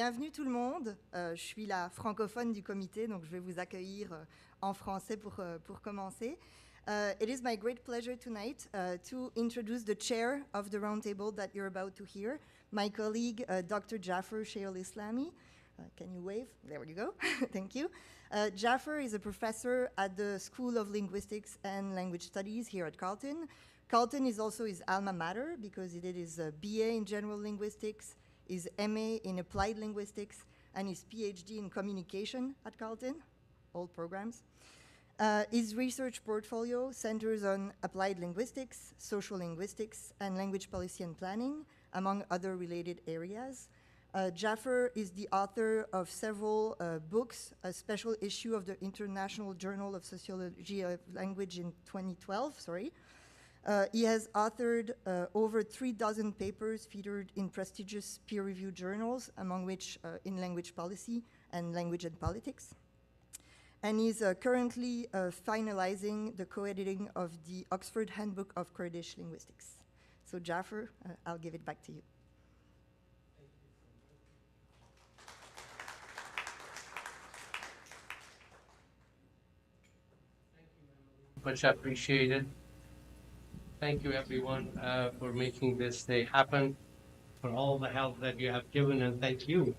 Bienvenue tout le monde. Je suis la francophone du comité, donc je vais vous accueillir en français pour commencer. It is my great pleasure tonight to introduce the chair of the roundtable that you're about to hear, my colleague, Dr. Jaffar Sheyhulislami. Can you wave? There you go. Thank you. Jaffar is a professor at the School of Linguistics and Language Studies here at Carleton. Carleton is also his alma mater because he did his BA in General Linguistics, his MA in Applied Linguistics, and his PhD in Communication at Carleton, all programs. His research portfolio centers on applied linguistics, social linguistics, and language policy and planning, among other related areas. Jaffar is the author of several books, a special issue of the International Journal of Sociology of Language in 2012, He has authored over 36 papers featured in prestigious peer-reviewed journals, among which in language policy and language and politics. And he's currently finalizing the co-editing of the Oxford Handbook of Kurdish Linguistics. So Jaffar, I'll give it back to you. Much appreciated. Thank you, everyone, for making this day happen, for all the help that you have given, and thank you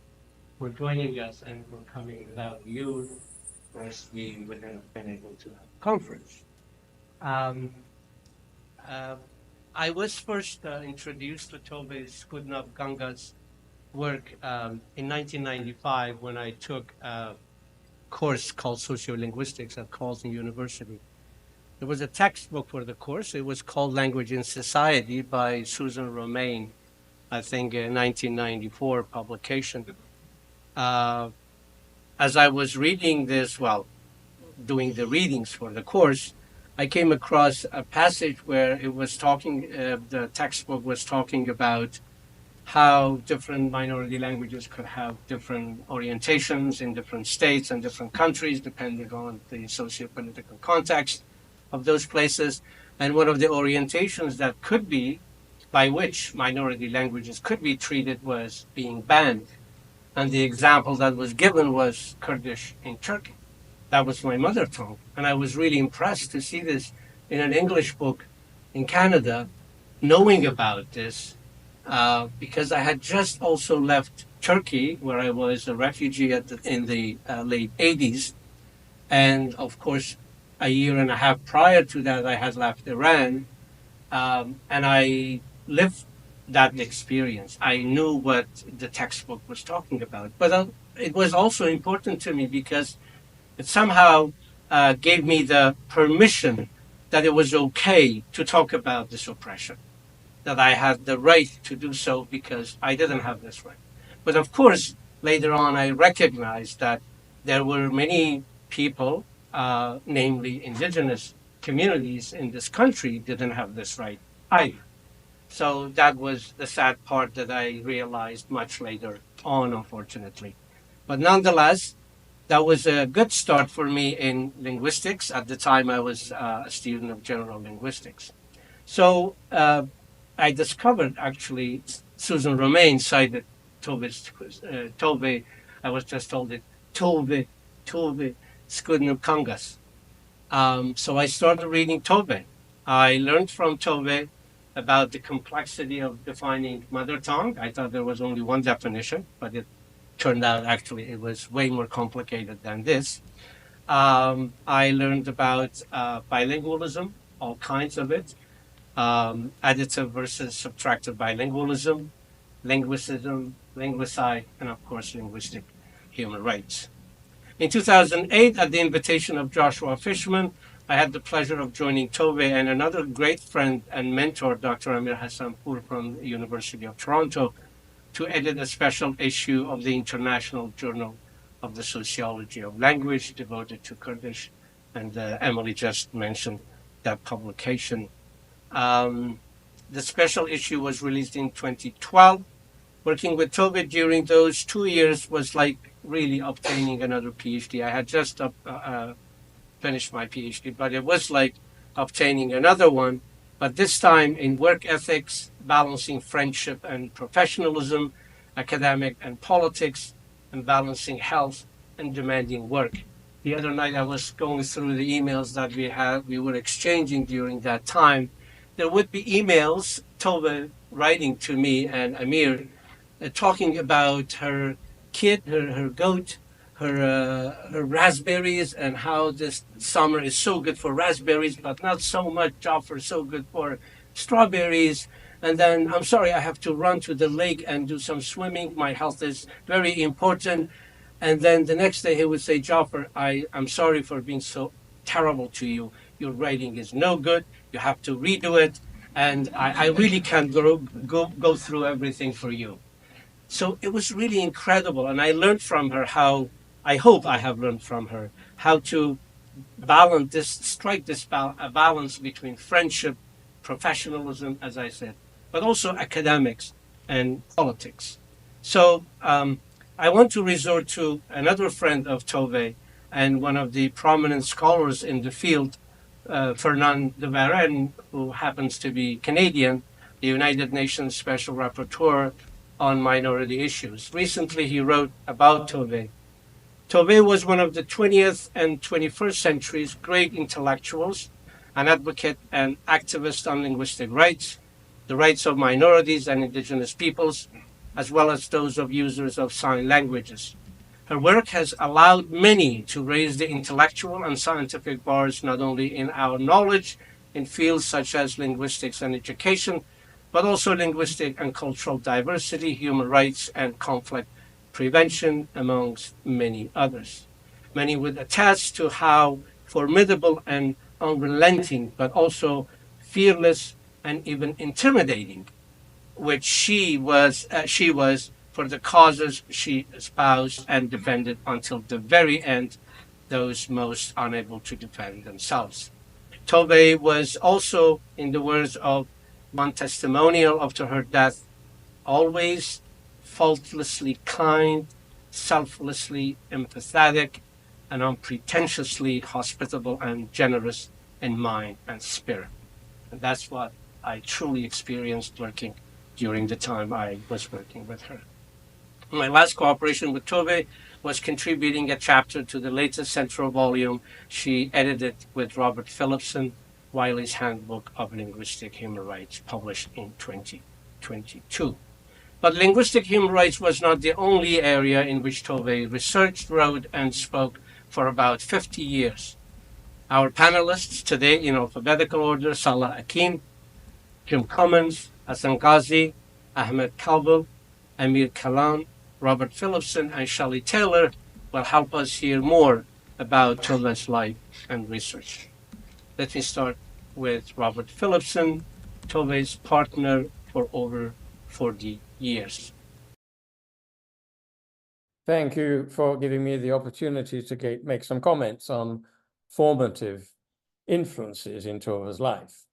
for joining us and for coming. Without you, of course, we wouldn't have been able to have a conference. I was first introduced to Tove Skutnabb Kangas' work in 1995 when I took a course called Sociolinguistics at Carleton University. There was a textbook for the course. It was called Language in Society by Susan Romain, I think a 1994 publication. As I was reading this, doing the readings for the course, I came across a passage where it was talking, the textbook was talking about how different minority languages could have different orientations in different states and different countries, depending on the socio-political context of those places. And one of the orientations that could be, by which minority languages could be treated, was being banned. And the example that was given was Kurdish in Turkey. That was my mother tongue. And I was really impressed to see this in an English book in Canada, knowing about this, because I had just also left Turkey, where I was a refugee in the late 80s. And of course, a year and a half prior to that, I had left Iran, and I lived that experience. I knew what the textbook was talking about. But it was also important to me because it somehow gave me the permission that it was okay to talk about this oppression, that I had the right to do so because I didn't have this right. But of course, later on, I recognized that there were many people, namely indigenous communities in this country, didn't have this right either. So that was the sad part that I realized much later on, unfortunately. But nonetheless, that was a good start for me in linguistics. At the time, I was a student of general linguistics. So I discovered, actually, Susan Romain cited Tove. I was just told it, Tove, Skutnabb Kangas. So I started reading Tove. I learned from Tove about the complexity of defining mother tongue. I thought there was only one definition, but it turned out actually it was way more complicated than this. I learned about bilingualism, all kinds of it, additive versus subtractive bilingualism, linguicism, linguicide, and of course linguistic human rights. In 2008, at the invitation of Joshua Fishman, I had the pleasure of joining Tove and another great friend and mentor, Dr. Amir Hassanpour from the University of Toronto, to edit a special issue of the International Journal of the Sociology of Language devoted to Kurdish. And Emily just mentioned that publication. The special issue was released in 2012. Working with Tove during those 2 years was like really obtaining another PhD. I had just finished my PhD, but it was like obtaining another one. But this time in work ethics, balancing friendship and professionalism, academic and politics, and balancing health and demanding work. The other night I was going through the emails that we were exchanging during that time. There would be emails, Tove writing to me and Amir, talking about her kid, her goat, her raspberries, and how this summer is so good for raspberries, but not so much, Jaffar, so good for strawberries. And then, I'm sorry, I have to run to the lake and do some swimming. My health is very important. And then the next day he would say, Jaffar, I'm sorry for being so terrible to you. Your writing is no good. You have to redo it. And I really can't go through everything for you. So it was really incredible. And I learned from her I hope I have learned from her, how to strike this balance between friendship, professionalism, as I said, but also academics and politics. So I want to resort to another friend of Tove and one of the prominent scholars in the field, Fernand de Varenne, who happens to be Canadian, the United Nations Special Rapporteur on minority issues. Recently, he wrote about Tove. Tove was one of the 20th and 21st century's great intellectuals, an advocate and activist on linguistic rights, the rights of minorities and indigenous peoples, as well as those of users of sign languages. Her work has allowed many to raise the intellectual and scientific bars not only in our knowledge in fields such as linguistics and education, but also linguistic and cultural diversity, human rights, and conflict prevention, amongst many others. Many would attest to how formidable and unrelenting, but also fearless and even intimidating, which she was for the causes she espoused and defended until the very end, those most unable to defend themselves. Tove was also, in the words of one testimonial after her death, always faultlessly kind, selflessly empathetic, and unpretentiously hospitable and generous in mind and spirit. And that's what I truly experienced working during the time I was working with her. My last cooperation with Tove was contributing a chapter to the latest central volume she edited with Robert Phillipson, Wiley's Handbook of Linguistic Human Rights, published in 2022. But linguistic human rights was not the only area in which Tove researched, wrote, and spoke for about 50 years. Our panelists today, in alphabetical order: Salah Akin, Jim Cummins, Hassan Ghazi, Ahmed Kalbul, Amir Kalan, Robert Phillipson, and Shelley Taylor, will help us hear more about Tove's life and research. Let me start with Robert Phillipson, Tove's partner for over 40 years. Thank you for giving me the opportunity to make some comments on formative influences in Tove's life.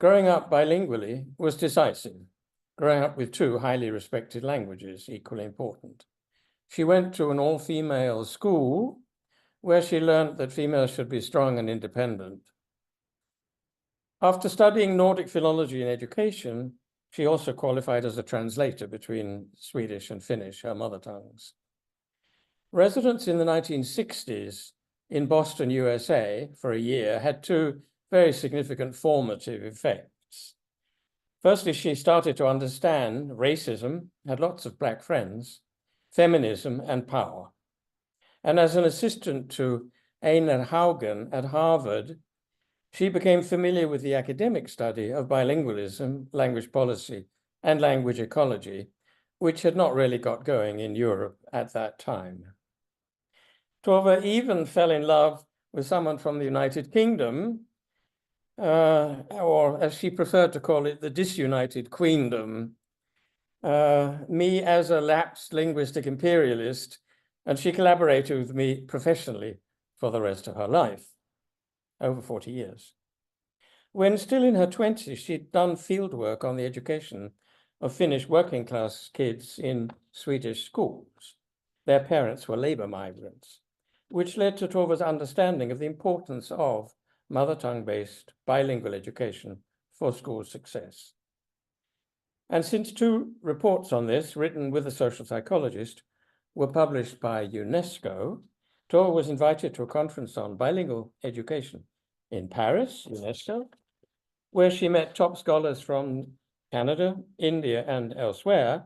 Growing up bilingually was decisive. Growing up with two highly respected languages, equally important. She went to an all-female school where she learned that females should be strong and independent. After studying Nordic philology in education, she also qualified as a translator between Swedish and Finnish, her mother tongues. Residence in the 1960s in Boston, USA, for a year had two very significant formative effects. Firstly, she started to understand racism, had lots of Black friends, feminism, and power. And as an assistant to Einar Haugen at Harvard, she became familiar with the academic study of bilingualism, language policy, and language ecology, which had not really got going in Europe at that time. Tove even fell in love with someone from the United Kingdom, or as she preferred to call it, the disunited queendom, me as a lapsed linguistic imperialist, and she collaborated with me professionally for the rest of her life, over 40 years. When still in her 20s, she'd done fieldwork on the education of Finnish working class kids in Swedish schools. Their parents were labor migrants, which led to Tove's understanding of the importance of mother tongue-based bilingual education for school success. And since 2 reports on this, written with a social psychologist, were published by UNESCO, Tove was invited to a conference on bilingual education in Paris, UNESCO, where she met top scholars from Canada, India, and elsewhere,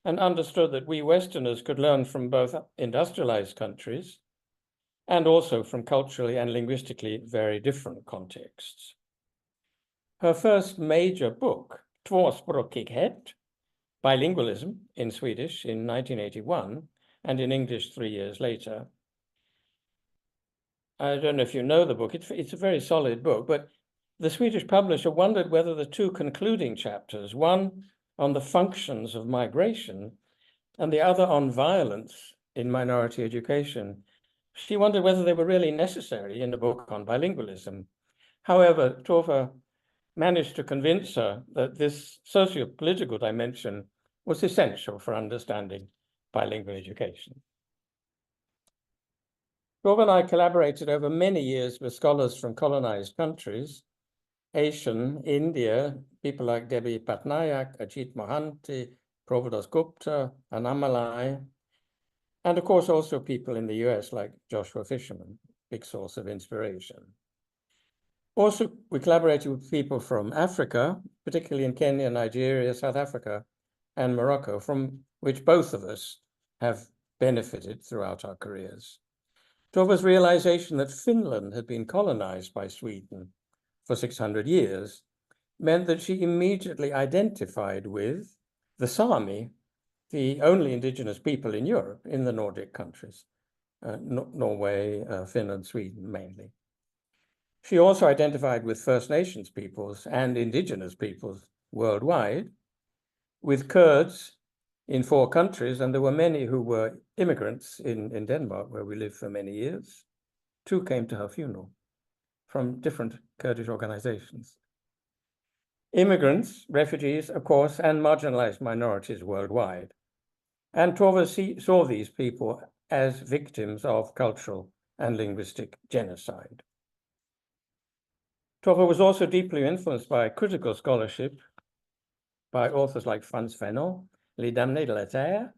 and understood that we Westerners could learn from both industrialized countries and also from culturally and linguistically very different contexts. Her first major book, Tvåspråkighet, Bilingualism in Swedish in 1981, and in English 3 years later. I don't know if you know the book, it's a very solid book, but the Swedish publisher wondered whether the 2 concluding chapters, one on the functions of migration and the other on violence in minority education, she wondered whether they were really necessary in a book on bilingualism. However, Tove managed to convince her that this socio-political dimension was essential for understanding bilingual education. Tove and I collaborated over many years with scholars from colonized countries, Asian, India, people like Debbie Patnaik, Ajit Mohanty, Provadas Gupta, Annamalai, and of course also people in the US like Joshua Fisherman, big source of inspiration. Also, we collaborated with people from Africa, particularly in Kenya, Nigeria, South Africa, and Morocco, from which both of us have benefited throughout our careers. Tove's realization that Finland had been colonized by Sweden for 600 years meant that she immediately identified with the Sami, the only indigenous people in Europe, in the Nordic countries, Norway, Finland, Sweden mainly. She also identified with First Nations peoples and indigenous peoples worldwide, with Kurds in 4 countries, and there were many who were immigrants in Denmark, where we lived for many years. 2 came to her funeral from different Kurdish organizations. Immigrants, refugees, of course, and marginalized minorities worldwide. And Tove saw these people as victims of cultural and linguistic genocide. Tove was also deeply influenced by critical scholarship by authors like Frans Fanon, Les Damnés de la Terre,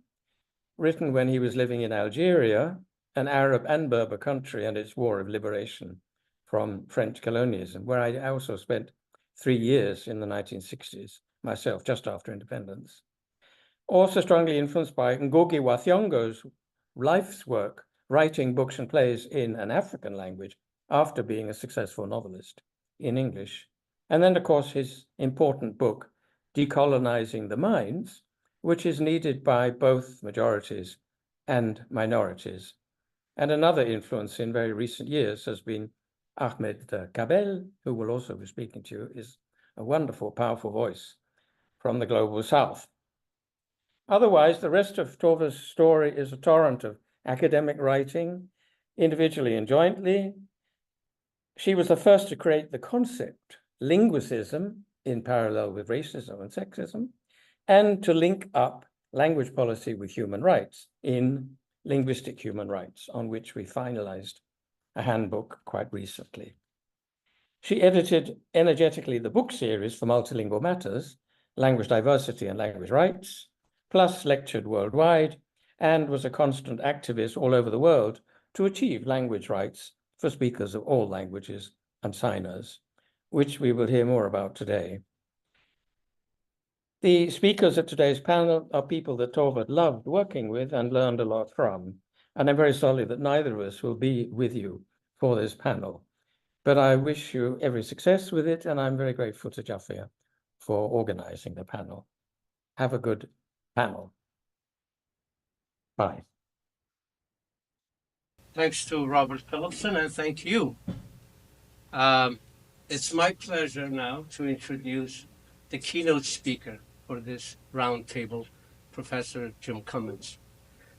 written when he was living in Algeria, an Arab and Berber country, and its war of liberation from French colonialism, where I also spent 3 years in the 1960s myself, just after independence. Also strongly influenced by Ngugi wa Thiong'o's life's work, writing books and plays in an African language after being a successful novelist in English. And then, of course, his important book, Decolonizing the Minds, which is needed by both majorities and minorities. And another influence in very recent years has been Ahmed Kabel, who will also be speaking to you, is a wonderful, powerful voice from the Global South. Otherwise, the rest of Tove's story is a torrent of academic writing, individually and jointly. She was the first to create the concept, linguicism, in parallel with racism and sexism, and to link up language policy with human rights in Linguistic Human Rights, on which we finalized a handbook quite recently. She edited energetically the book series for Multilingual Matters, Language Diversity and Language Rights, plus lectured worldwide, and was a constant activist all over the world to achieve language rights for speakers of all languages and signers, which we will hear more about today. The speakers at today's panel are people that Tove loved working with and learned a lot from, and I'm very sorry that neither of us will be with you for this panel. But I wish you every success with it, and I'm very grateful to Jaffar for organizing the panel. Have a good panel. Bye. Thanks to Robert Philipson, and thank you. It's my pleasure now to introduce the keynote speaker for this roundtable, Professor Jim Cummins.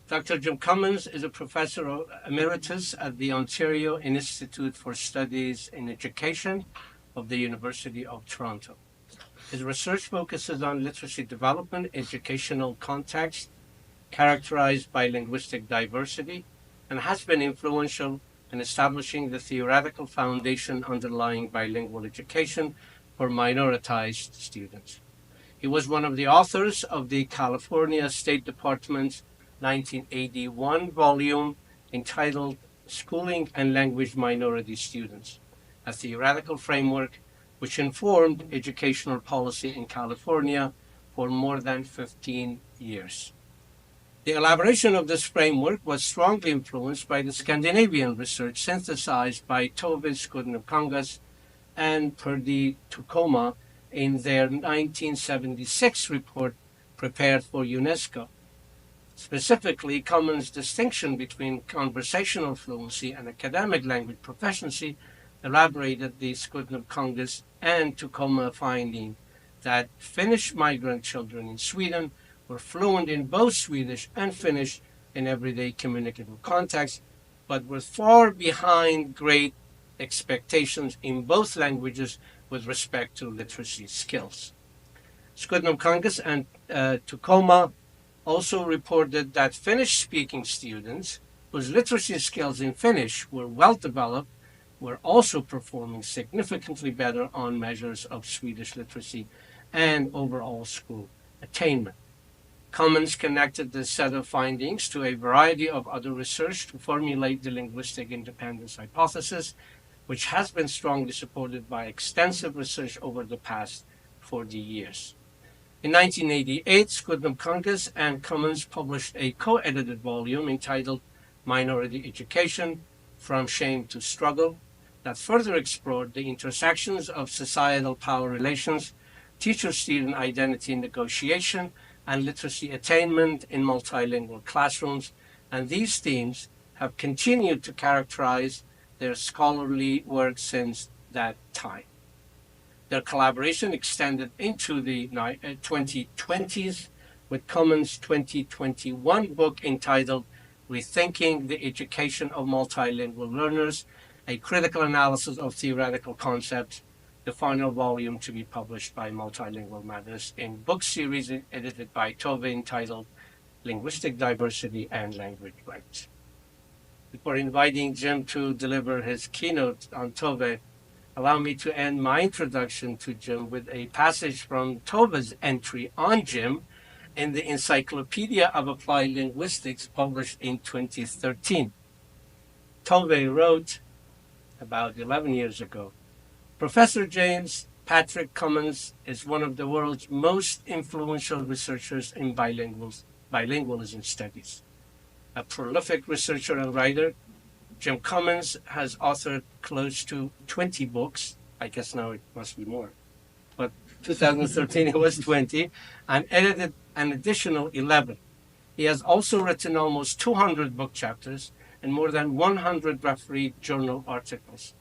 Dr. Jim Cummins is a professor emeritus at the Ontario Institute for Studies in Education of the University of Toronto. His research focuses on literacy development, educational context, characterized by linguistic diversity, and has been influential in establishing the theoretical foundation underlying bilingual education for minoritized students. He was one of the authors of the California State Department's 1981 volume entitled Schooling and Language Minority Students, a theoretical framework which informed educational policy in California for more than 15 years. The elaboration of this framework was strongly influenced by the Scandinavian research synthesized by Tove, Skutnabb, Kangas, and Purdy Tukoma in their 1976 report prepared for UNESCO. Specifically, Commons' distinction between conversational fluency and academic language proficiency elaborated the Skutnabb, Kangas, and Tukoma finding that Finnish migrant children in Sweden were fluent in both Swedish and Finnish in everyday communicative context, but were far behind great expectations in both languages with respect to literacy skills. Skutnabb, Kangas, and Tukoma also reported that Finnish-speaking students whose literacy skills in Finnish were well developed were also performing significantly better on measures of Swedish literacy and overall school attainment. Commons connected this set of findings to a variety of other research to formulate the linguistic independence hypothesis, which has been strongly supported by extensive research over the past 40 years. In 1988, Skutnabb, Kangas, and Commons published a co-edited volume entitled Minority Education, From Shame to Struggle, that further explored the intersections of societal power relations, teacher-student identity negotiation, and literacy attainment in multilingual classrooms, and these themes have continued to characterize their scholarly work since that time. Their collaboration extended into the 2020s with Commons' 2021 book entitled Rethinking the Education of Multilingual Learners, a critical analysis of theoretical concepts, the final volume to be published by Multilingual Matters in book series edited by Tove entitled Linguistic Diversity and Language Rights. Before inviting Jim to deliver his keynote on Tove, allow me to end my introduction to Jim with a passage from Tove's entry on Jim in the Encyclopedia of Applied Linguistics published in 2013. Tove wrote about 11 years ago, Professor James Patrick Commons is one of the world's most influential researchers in bilingualism studies. A prolific researcher and writer, Jim Commons has authored close to 20 books. I guess now it must be more. But 2013 it was 20, and edited an additional 11. He has also written almost 200 book chapters and more than 100 refereed journal articles.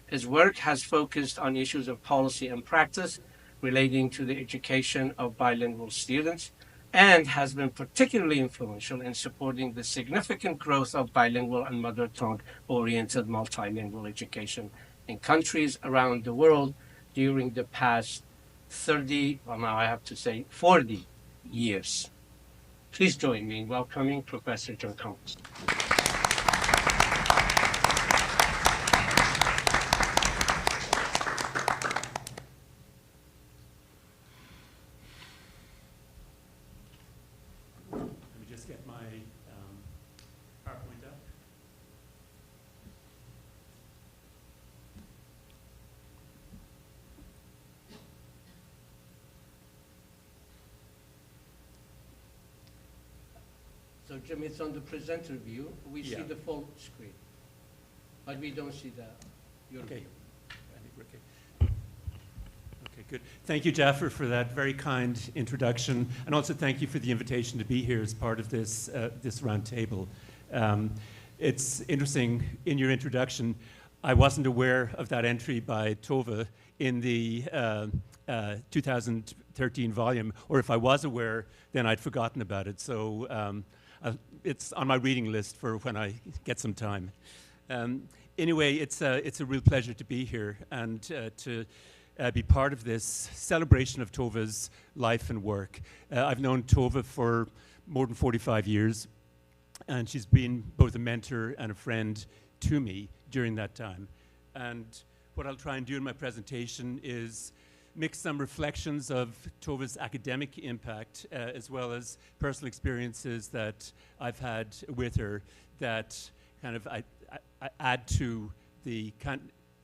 His work has focused on issues of policy and practice relating to the education of bilingual students, and has been particularly influential in supporting the significant growth of bilingual and mother tongue-oriented multilingual education in countries around the world during the past 40 years. Please join me in welcoming Professor Jim Commons. So Jim, it's on the presenter view. We see the full screen, but we don't see your view. Okay, good. Thank you, Jaffar, for that very kind introduction, and also thank you for the invitation to be here as part of this this roundtable. It's interesting, in your introduction, I wasn't aware of that entry by Tove in the 2013 volume, or if I was aware, then I'd forgotten about it. So it's on my reading list for when I get some time. Anyway, it's a real pleasure to be here and to be part of this celebration of Tove's life and work. I've known Tove for more than 45 years, and she's been both a mentor and a friend to me during that time. And what I'll try and do in my presentation is mix some reflections of Tove's academic impact as well as personal experiences that I've had with her that kind of I add to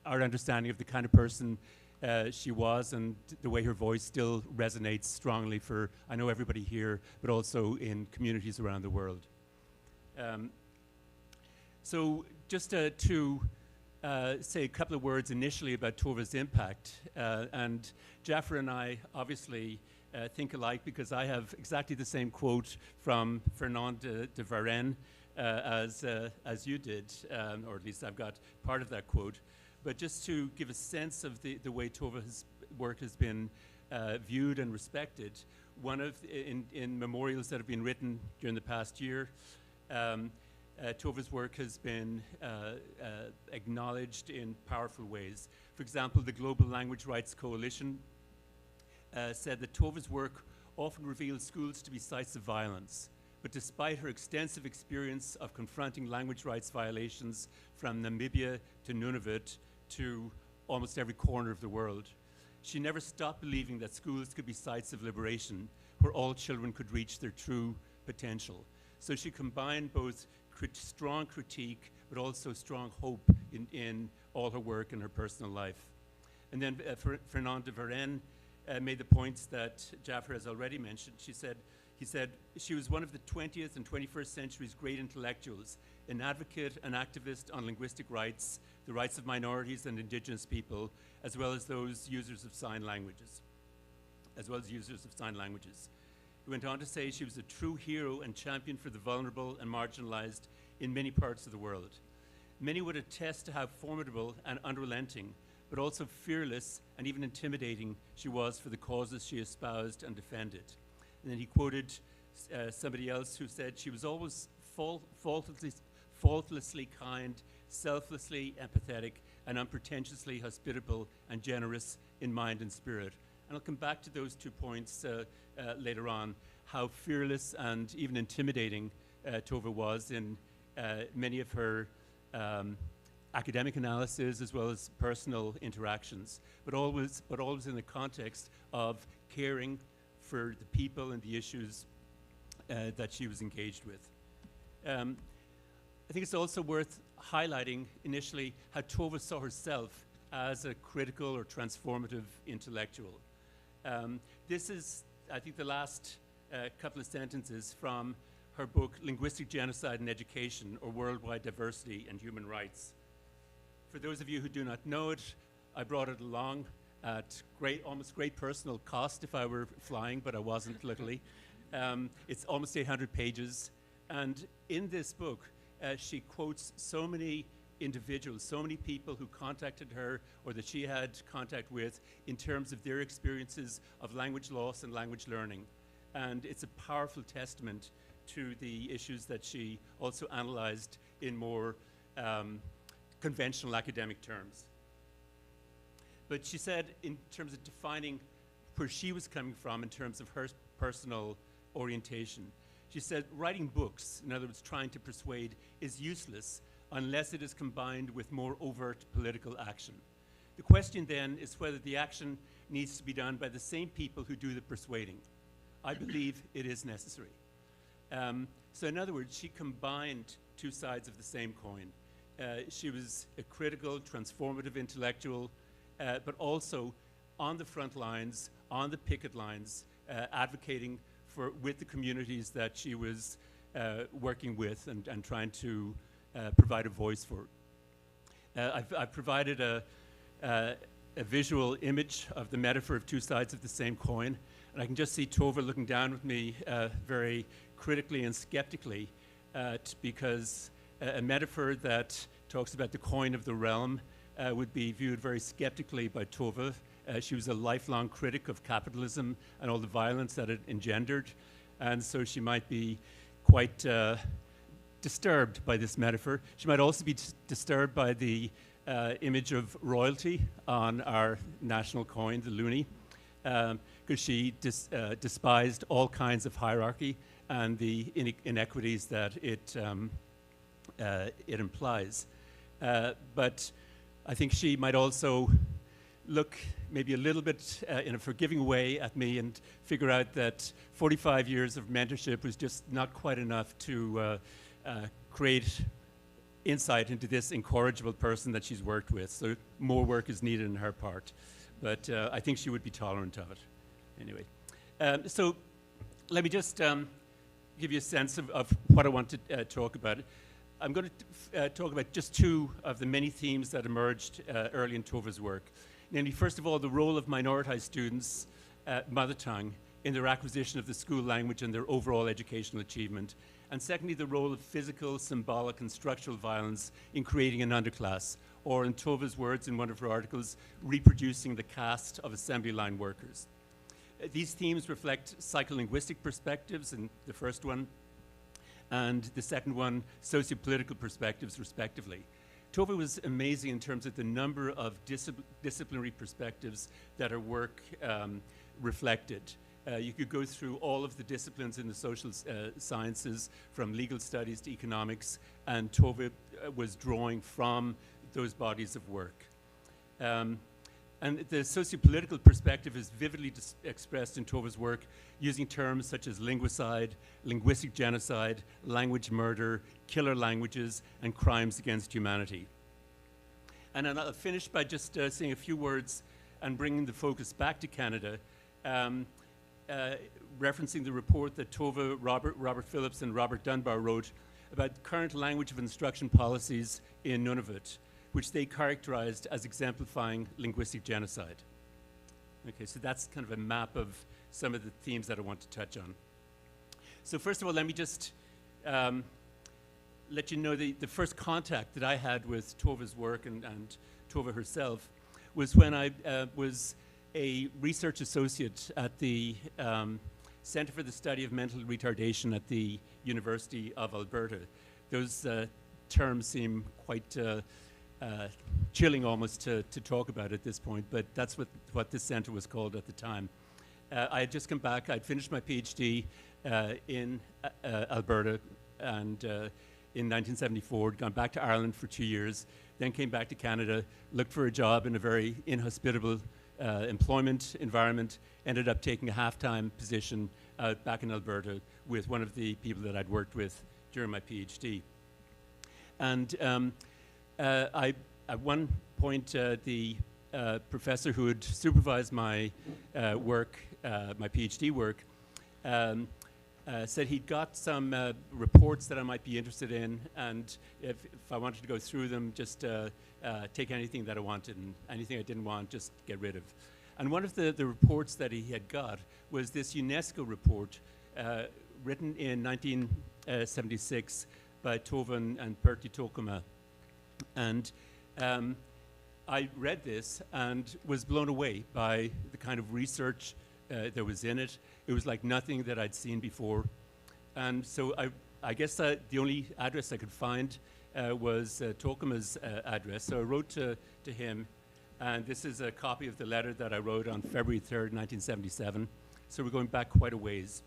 our understanding of the kind of person she was and the way her voice still resonates strongly for, I know, everybody here, but also in communities around the world. So just to say a couple of words initially about Tove's impact. And Jaffar and I obviously think alike because I have exactly the same quote from Fernand de Varenne as you did, or at least I've got part of that quote. But just to give a sense of the way Tove's work has been viewed and respected, one of in memorials that have been written during the past year, Tove's work has been acknowledged in powerful ways. For example, the Global Language Rights Coalition said that Tove's work often reveals schools to be sites of violence. But despite her extensive experience of confronting language rights violations from Namibia to Nunavut to almost every corner of the world, she never stopped believing that schools could be sites of liberation where all children could reach their true potential. So she combined both strong critique but also strong hope in all her work and her personal life. And then Fernand de Varenne made the points that Jaffar has already mentioned. He said, she was one of the 20th and 21st century's great intellectuals, an advocate, an activist on linguistic rights, the rights of minorities and indigenous people, as well as those users of sign languages. He went on to say she was a true hero and champion for the vulnerable and marginalized in many parts of the world. Many would attest to how formidable and unrelenting, but also fearless and even intimidating she was for the causes she espoused and defended. And then he quoted somebody else who said she was always faultlessly kind, selflessly empathetic, and unpretentiously hospitable and generous in mind and spirit. And I'll come back to those 2 points later on, how fearless and even intimidating Tove was in many of her academic analysis as well as personal interactions, but always in the context of caring for the people and the issues that she was engaged with. I think it's also worth highlighting initially how Tove saw herself as a critical or transformative intellectual. This is, I think, the last couple of sentences from her book, Linguistic Genocide in Education, or Worldwide Diversity and Human Rights. For those of you who do not know it, I brought it along at almost great personal cost if I were flying, but I wasn't, luckily. It's almost 800 pages. And in this book, she quotes so many individuals, so many people who contacted her or that she had contact with in terms of their experiences of language loss and language learning. And it's a powerful testament to the issues that she also analyzed in more conventional academic terms. But she said, in terms of defining where she was coming from in terms of her personal orientation, she said, writing books, in other words, trying to persuade, is useless unless it is combined with more overt political action. The question then is whether the action needs to be done by the same people who do the persuading. I believe it is necessary. So in other words, she combined two sides of the same coin. She was a critical, transformative intellectual, but also on the front lines, on the picket lines, advocating with the communities that she was working with and trying to provide a voice for. I've provided a visual image of the metaphor of two sides of the same coin, and I can just see Tove looking down with me very critically and skeptically because a metaphor that talks about the coin of the realm would be viewed very skeptically by Tove. She was a lifelong critic of capitalism and all the violence that it engendered, and so she might be quite disturbed by this metaphor. She might also be disturbed by the image of royalty on our national coin, the loonie, because she despised all kinds of hierarchy and the inequities that it implies. But I think she might also look maybe a little bit in a forgiving way at me and figure out that 45 years of mentorship was just not quite enough to create insight into this incorrigible person that she's worked with. So more work is needed on her part. But I think she would be tolerant of it. Anyway, so let me just give you a sense of what I want to talk about. I'm going to talk about just two of the many themes that emerged early in Tove's work. Namely, first of all, the role of minoritized students' mother tongue in their acquisition of the school language and their overall educational achievement. And secondly, the role of physical, symbolic, and structural violence in creating an underclass, or in Tove's words in one of her articles, reproducing the caste of assembly line workers. These themes reflect psycholinguistic perspectives in the first one, and the second one, sociopolitical perspectives, respectively. Tove was amazing in terms of the number of disciplinary perspectives that her work reflected. You could go through all of the disciplines in the social sciences, from legal studies to economics, and Tove was drawing from those bodies of work. And the sociopolitical perspective is vividly expressed in Tove's work using terms such as linguicide, linguistic genocide, language murder, killer languages, and crimes against humanity. And then I'll finish by just saying a few words and bringing the focus back to Canada, referencing the report that Tove, Robert Phillips, and Robert Dunbar wrote about current language of instruction policies in Nunavut, which they characterized as exemplifying linguistic genocide. Okay, so that's kind of a map of some of the themes that I want to touch on. So first of all, let me just let you know the first contact that I had with Tove's work and Tove herself was when I was a research associate at the Center for the Study of Mental Retardation at the University of Alberta. Those terms seem quite chilling almost to talk about at this point, but that's what this center was called at the time. I had just come back. I'd finished my PhD in Alberta and in 1974, gone back to Ireland for 2 years, then came back to Canada, looked for a job in a very inhospitable employment environment, ended up taking a half-time position back in Alberta with one of the people that I'd worked with during my PhD. And at one point, the professor who had supervised my work, my PhD work, said he'd got some reports that I might be interested in, and if I wanted to go through them, just take anything that I wanted, and anything I didn't want, just get rid of. And one of the reports that he had got was this UNESCO report written in 1976 by Tove and Pertti Tokuma. And I read this and was blown away by the kind of research that was in it. It was like nothing that I'd seen before. And so I guess the only address I could find was Tokuma's address. So I wrote to him, and this is a copy of the letter that I wrote on February 3rd, 1977. So we're going back quite a ways.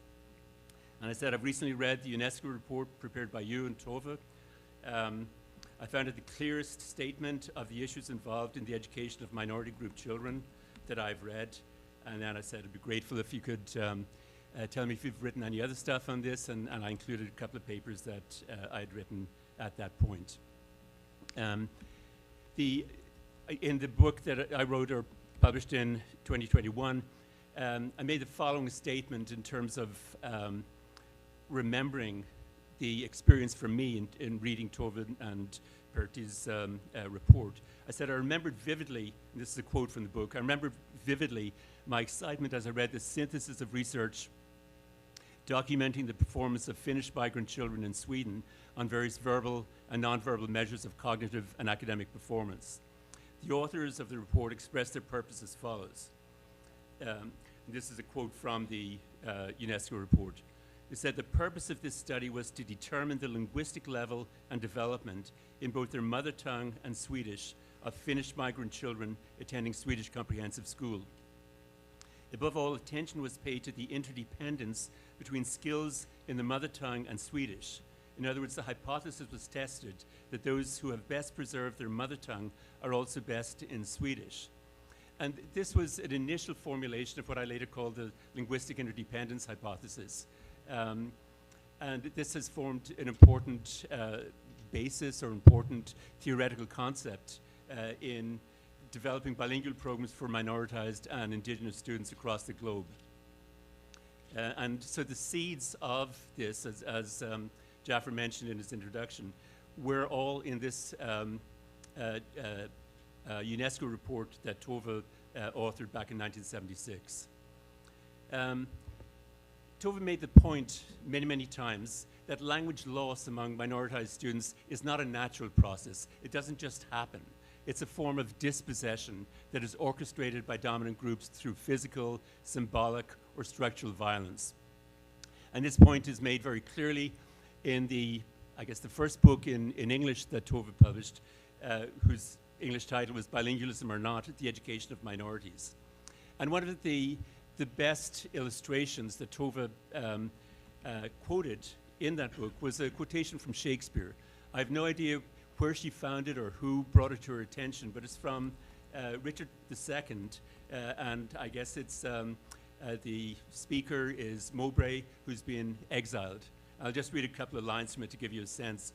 And I said, I've recently read the UNESCO report prepared by you and Tove. I found it the clearest statement of the issues involved in the education of minority group children that I've read. And then I said, I'd be grateful if you could tell me if you've written any other stuff on this, and I included a couple of papers that I had written at that point. In the book that I wrote or published in 2021, I made the following statement in terms of remembering the experience for me in reading Tove and Pertti's report. I said, I remembered vividly, and this is a quote from the book, I remember vividly my excitement as I read the synthesis of research documenting the performance of Finnish migrant children in Sweden on various verbal and nonverbal measures of cognitive and academic performance. The authors of the report expressed their purpose as follows. This is a quote from the UNESCO report. They said the purpose of this study was to determine the linguistic level and development in both their mother tongue and Swedish of Finnish migrant children attending Swedish comprehensive school. Above all, attention was paid to the interdependence between skills in the mother tongue and Swedish. In other words, the hypothesis was tested that those who have best preserved their mother tongue are also best in Swedish. And this was an initial formulation of what I later called the linguistic interdependence hypothesis. And this has formed an important basis or important theoretical concept in developing bilingual programs for minoritized and indigenous students across the globe. And so the seeds of this, as Jaffar mentioned in his introduction, were all in this UNESCO report that Tove authored back in 1976. Tove made the point many, many times that language loss among minoritized students is not a natural process. It doesn't just happen. It's a form of dispossession that is orchestrated by dominant groups through physical, symbolic, or structural violence. And this point is made very clearly in the, I guess, the first book in English that Tove published, whose English title was Bilingualism or Not, The Education of Minorities. And one of the best illustrations that Tove quoted in that book was a quotation from Shakespeare. I have no idea where she found it or who brought it to her attention, but it's from Richard II, and I guess it's the speaker is Mowbray, who's been exiled. I'll just read a couple of lines from it to give you a sense.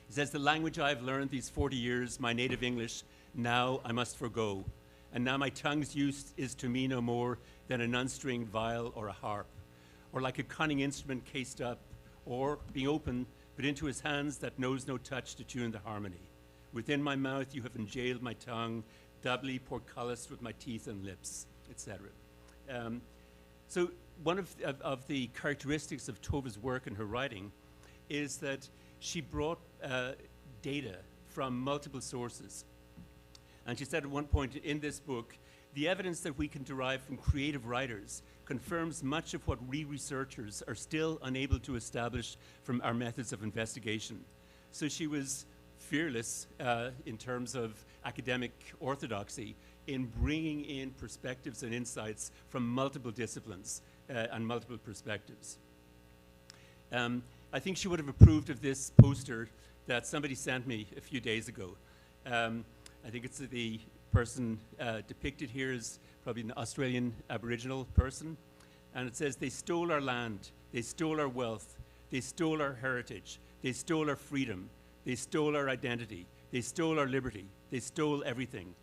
He says, "The language I've learned these 40 years, my native English, now I must forgo. And now my tongue's use is to me no more than an unstringed viol or a harp, or like a cunning instrument cased up, or being open, but into his hands that knows no touch to tune the harmony. Within my mouth you have enjailed my tongue, doubly portcullis with my teeth and lips," etc. So one of the characteristics of Tove's work and her writing is that she brought data from multiple sources. And she said at one point in this book, "The evidence that we can derive from creative writers confirms much of what we researchers are still unable to establish from our methods of investigation." So she was fearless in terms of academic orthodoxy in bringing in perspectives and insights from multiple disciplines and multiple perspectives. I think she would have approved of this poster that somebody sent me a few days ago. I think it's the person depicted here is probably an Australian Aboriginal person. And it says, "They stole our land, they stole our wealth, they stole our heritage, they stole our freedom, they stole our identity, they stole our liberty, they stole everything.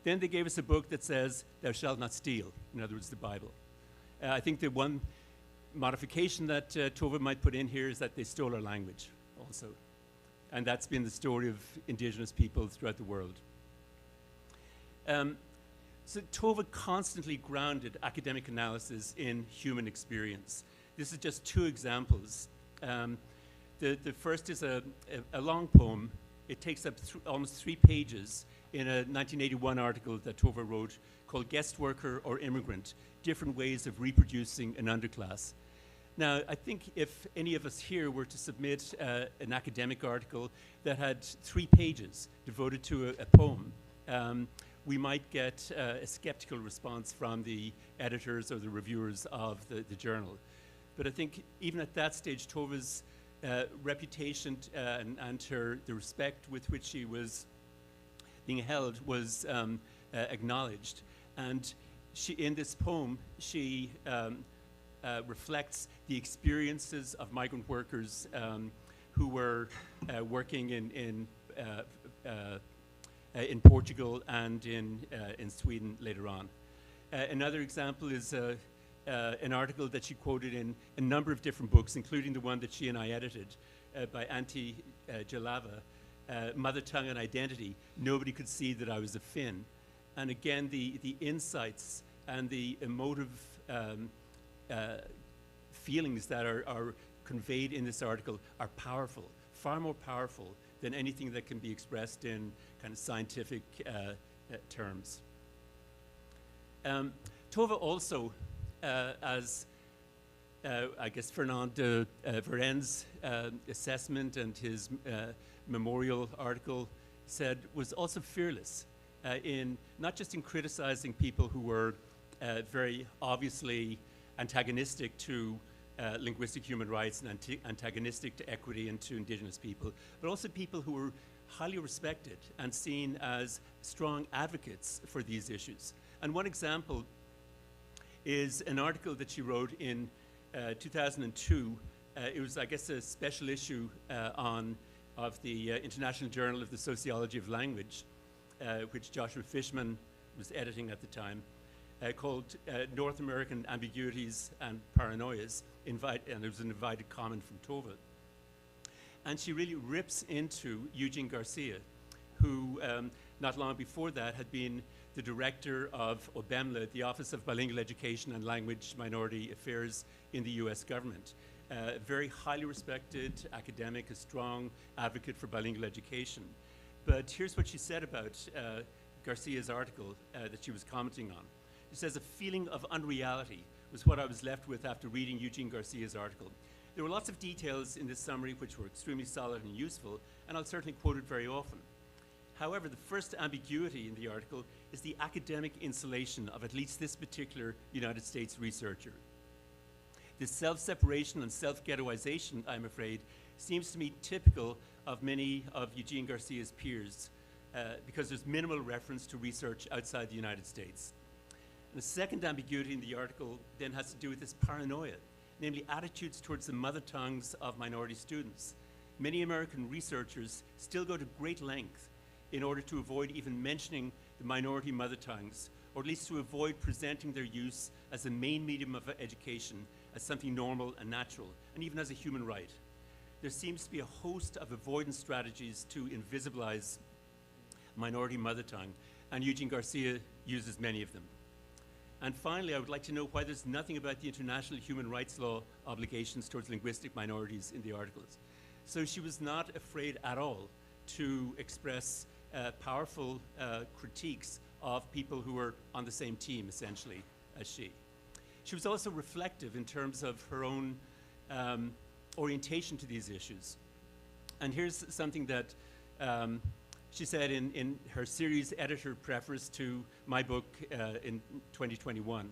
Then they gave us a book that says, 'Thou shalt not steal,'" in other words, the Bible. I think the one modification that Tove might put in here is that they stole our language also. And that's been the story of indigenous people throughout the world. So Tove constantly grounded academic analysis in human experience. This is just two examples. The first is a long poem. It takes up almost 3 pages in a 1981 article that Tove wrote called "Guest Worker or Immigrant, Different Ways of Reproducing an Underclass." Now, I think if any of us here were to submit an academic article that had 3 pages devoted to a poem, we might get a skeptical response from the editors or the reviewers of the journal. But I think even at that stage, Tove's reputation and the respect with which she was being held was acknowledged. And in this poem, she reflects the experiences of migrant workers who were working in Portugal and in Sweden later on. Another example is an article that she quoted in a number of different books, including the one that she and I edited by Antti Jalava, "Mother Tongue and Identity, Nobody Could See That I Was a Finn." And again, the insights and the emotive feelings that are conveyed in this article are powerful, far more powerful than anything that can be expressed in kind of scientific terms. Tove also, as I guess Fernand de Varennes' assessment and his memorial article said, was also fearless in not just in criticizing people who were very obviously antagonistic to linguistic human rights and antagonistic to equity and to indigenous people, but also people who were highly respected and seen as strong advocates for these issues. And one example is an article that she wrote in 2002. It was, I guess, a special issue of the International Journal of the Sociology of Language, which Joshua Fishman was editing at the time, called North American Ambiguities and Paranoias, and it was an invited comment from Tove. And she really rips into Eugene Garcia, who not long before that had been the director of OBEMLA, the Office of Bilingual Education and Language Minority Affairs in the US government. A very highly respected academic, a strong advocate for bilingual education. But here's what she said about Garcia's article that she was commenting on. She says, "A feeling of unreality was what I was left with after reading Eugene Garcia's article. There were lots of details in this summary which were extremely solid and useful, and I'll certainly quote it very often. However, the first ambiguity in the article is the academic insulation of at least this particular United States researcher. This self-separation and self-ghettoization, I'm afraid, seems to me typical of many of Eugene Garcia's peers because there's minimal reference to research outside the United States. And the second ambiguity in the article then has to do with this paranoia, namely attitudes towards the mother tongues of minority students. Many American researchers still go to great length in order to avoid even mentioning the minority mother tongues, or at least to avoid presenting their use as the main medium of education, as something normal and natural, and even as a human right. There seems to be a host of avoidance strategies to invisibilize minority mother tongue, and Eugene Garcia uses many of them. And finally, I would like to know why there's nothing about the international human rights law obligations towards linguistic minorities in the articles." So she was not afraid at all to express powerful critiques of people who were on the same team, essentially, as she. She was also reflective in terms of her own orientation to these issues. And here's something that she said in her series editor preface to my book in 2021.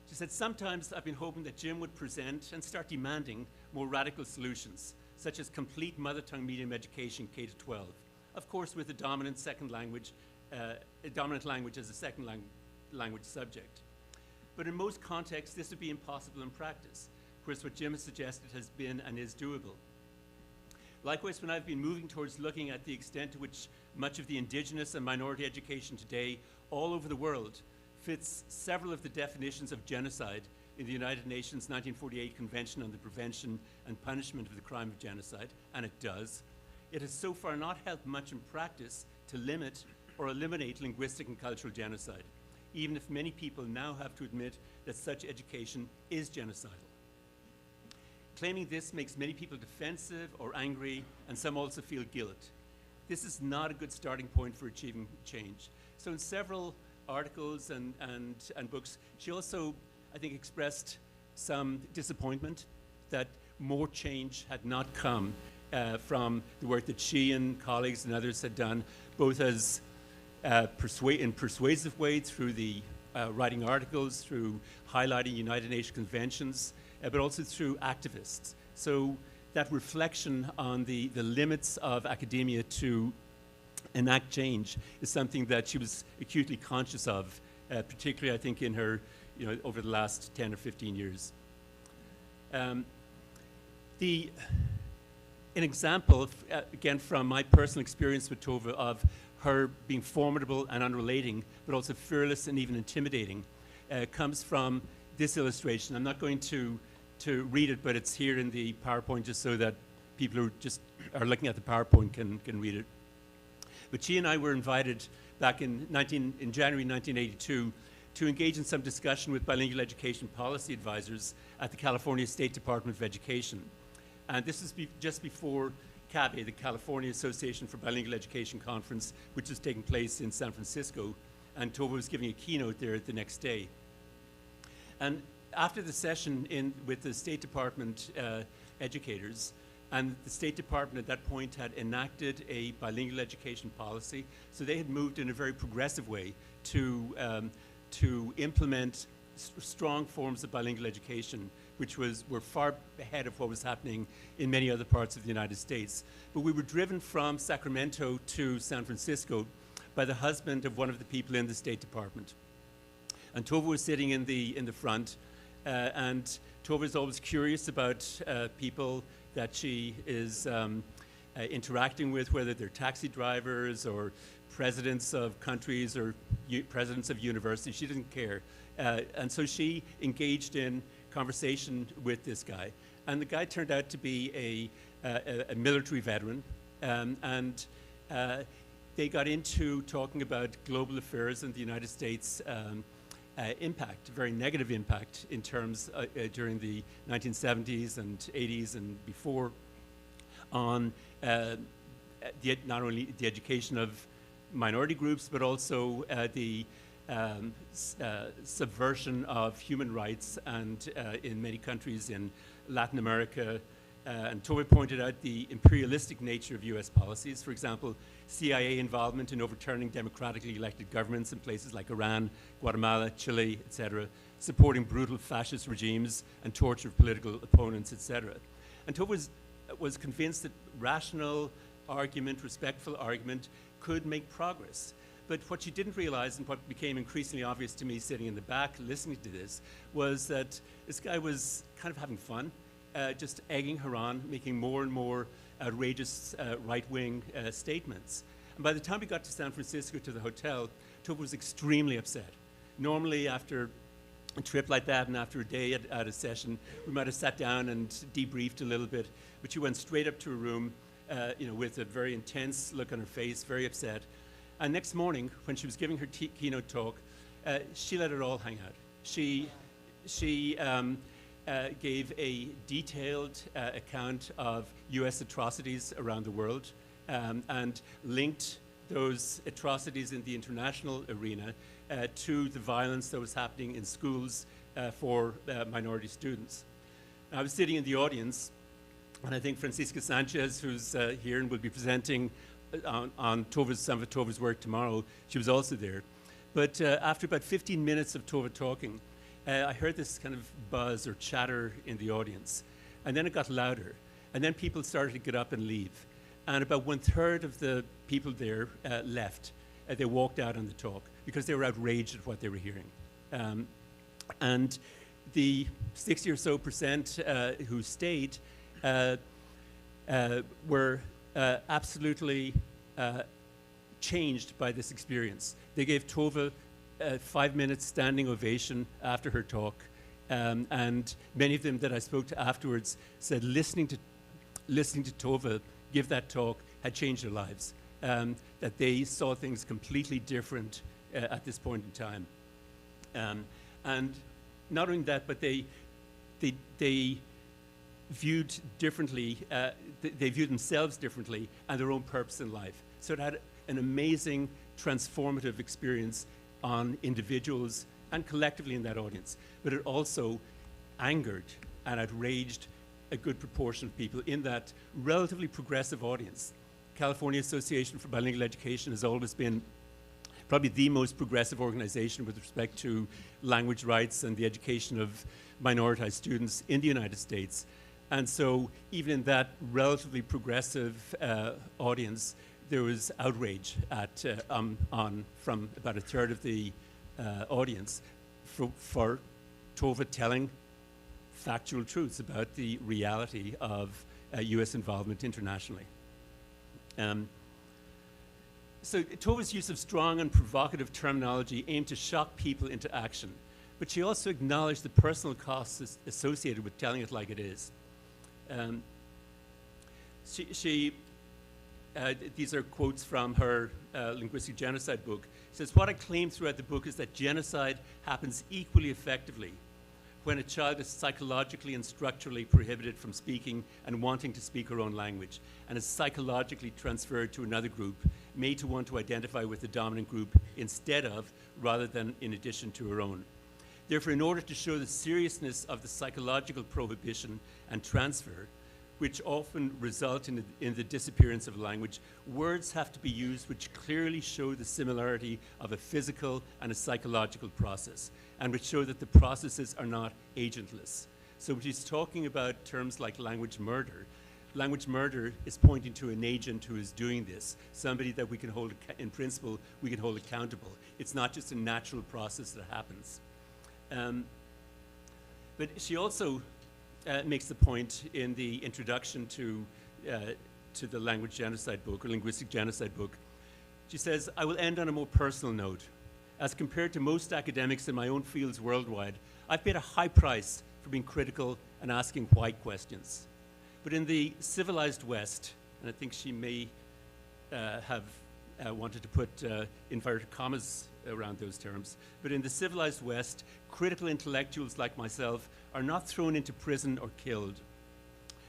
She said, "Sometimes I've been hoping that Jim would present and start demanding more radical solutions, such as complete mother tongue medium education K to 12, of course with a dominant second language, a dominant language as a second language subject. But in most contexts, this would be impossible in practice. Of course, what Jim has suggested has been and is doable. Likewise, when I've been moving towards looking at the extent to which much of the indigenous and minority education today all over the world fits several of the definitions of genocide in the United Nations 1948 Convention on the Prevention and Punishment of the Crime of Genocide, and it does, it has so far not helped much in practice to limit or eliminate linguistic and cultural genocide, even if many people now have to admit that such education is genocidal. Claiming this makes many people defensive or angry, and some also feel guilt. This is not a good starting point for achieving change." So in several articles and books, she also, I think, expressed some disappointment that more change had not come from the work that she and colleagues and others had done, both as in persuasive way through the writing articles, through highlighting United Nations conventions, but also through activists. So that reflection on the limits of academia to enact change is something that she was acutely conscious of, particularly, I think, in her, over the last 10 or 15 years. An example, again, from my personal experience with Tove, of her being formidable and unrelating, but also fearless and even intimidating, comes from this illustration. I'm not going to read it, but it's here in the PowerPoint just so that people who just are looking at the PowerPoint can read it. But she and I were invited back in January 1982 to engage in some discussion with bilingual education policy advisors at the California State Department of Education. And this is just before CABE, the California Association for Bilingual Education Conference, which is taking place in San Francisco. And Tove was giving a keynote there the next day. And after the session with the State Department educators, and the State Department at that point had enacted a bilingual education policy, so they had moved in a very progressive way to implement strong forms of bilingual education which were far ahead of what was happening in many other parts of the United States. But we were driven from Sacramento to San Francisco by the husband of one of the people in the State Department. And Tove was sitting in the front, and Tove is always curious about people that she is interacting with, whether they're taxi drivers or presidents of countries or presidents of universities. She didn't care. And so she engaged in conversation with this guy. And the guy turned out to be a military veteran. And they got into talking about global affairs and the United States impact, very negative impact in terms during the 1970s and 80s and before on not only the education of minority groups, but also the subversion of human rights, and in many countries in Latin America. And Tove pointed out the imperialistic nature of US policies. For example, CIA involvement in overturning democratically elected governments in places like Iran, Guatemala, Chile, etc., supporting brutal fascist regimes and torture of political opponents, etc. And Tove was convinced that rational argument, respectful argument, could make progress. But what she didn't realize, and what became increasingly obvious to me sitting in the back listening to this, was that this guy was kind of having fun, just egging her on, making more and more outrageous right-wing statements. And by the time we got to San Francisco to the hotel, Tove was extremely upset. Normally after a trip like that and after a day at a session, we might have sat down and debriefed a little bit, but she went straight up to her room with a very intense look on her face, very upset. And next morning, when she was giving her keynote talk, she let it all hang out. She gave a detailed account of US atrocities around the world, and linked those atrocities in the international arena to the violence that was happening in schools for minority students. I was sitting in the audience, and I think Francisca Sanchez, who's here and will be presenting on some of Tove's work tomorrow, she was also there. But after about 15 minutes of Tove talking, I heard this kind of buzz or chatter in the audience. And then it got louder. And then people started to get up and leave. And about 1/3 of the people there left. They walked out on the talk because they were outraged at what they were hearing. And the 60 or so percent who stayed were absolutely changed by this experience. They gave Tove 5 minutes standing ovation after her talk, and many of them that I spoke to afterwards said listening to Tove give that talk had changed their lives, that they saw things completely different at this point in time. And not only that, but they viewed differently, they viewed themselves differently and their own purpose in life. So it had an amazing transformative experience on individuals and collectively in that audience. But it also angered and outraged a good proportion of people in that relatively progressive audience. California Association for Bilingual Education has always been probably the most progressive organization with respect to language rights and the education of minoritized students in the United States. And so even in that relatively progressive audience, there was outrage at, from about 1/3 of the audience for Tove telling factual truths about the reality of US involvement internationally. So Tove's use of strong and provocative terminology aimed to shock people into action, but she also acknowledged the personal costs associated with telling it like it is. These are quotes from her linguistic genocide book. She says, "What I claim throughout the book is that genocide happens equally effectively when a child is psychologically and structurally prohibited from speaking and wanting to speak her own language, and is psychologically transferred to another group, made to want to identify with the dominant group instead of, rather than in addition to her own. Therefore, in order to show the seriousness of the psychological prohibition and transfer, which often result in the disappearance of a language, words have to be used which clearly show the similarity of a physical and a psychological process, and which show that the processes are not agentless. So when she's talking about terms like language murder is pointing to an agent who is doing this, somebody that we can hold, in principle, we can hold accountable. It's not just a natural process that happens. But she also makes the point in the introduction to the language genocide book, or linguistic genocide book. She says, I will end on a more personal note. As compared to most academics in my own fields worldwide, I've paid a high price for being critical and asking why questions. But in the civilized West, and I think she may have wanted to put inverted commas around those terms, but in the civilized West, critical intellectuals like myself are not thrown into prison or killed,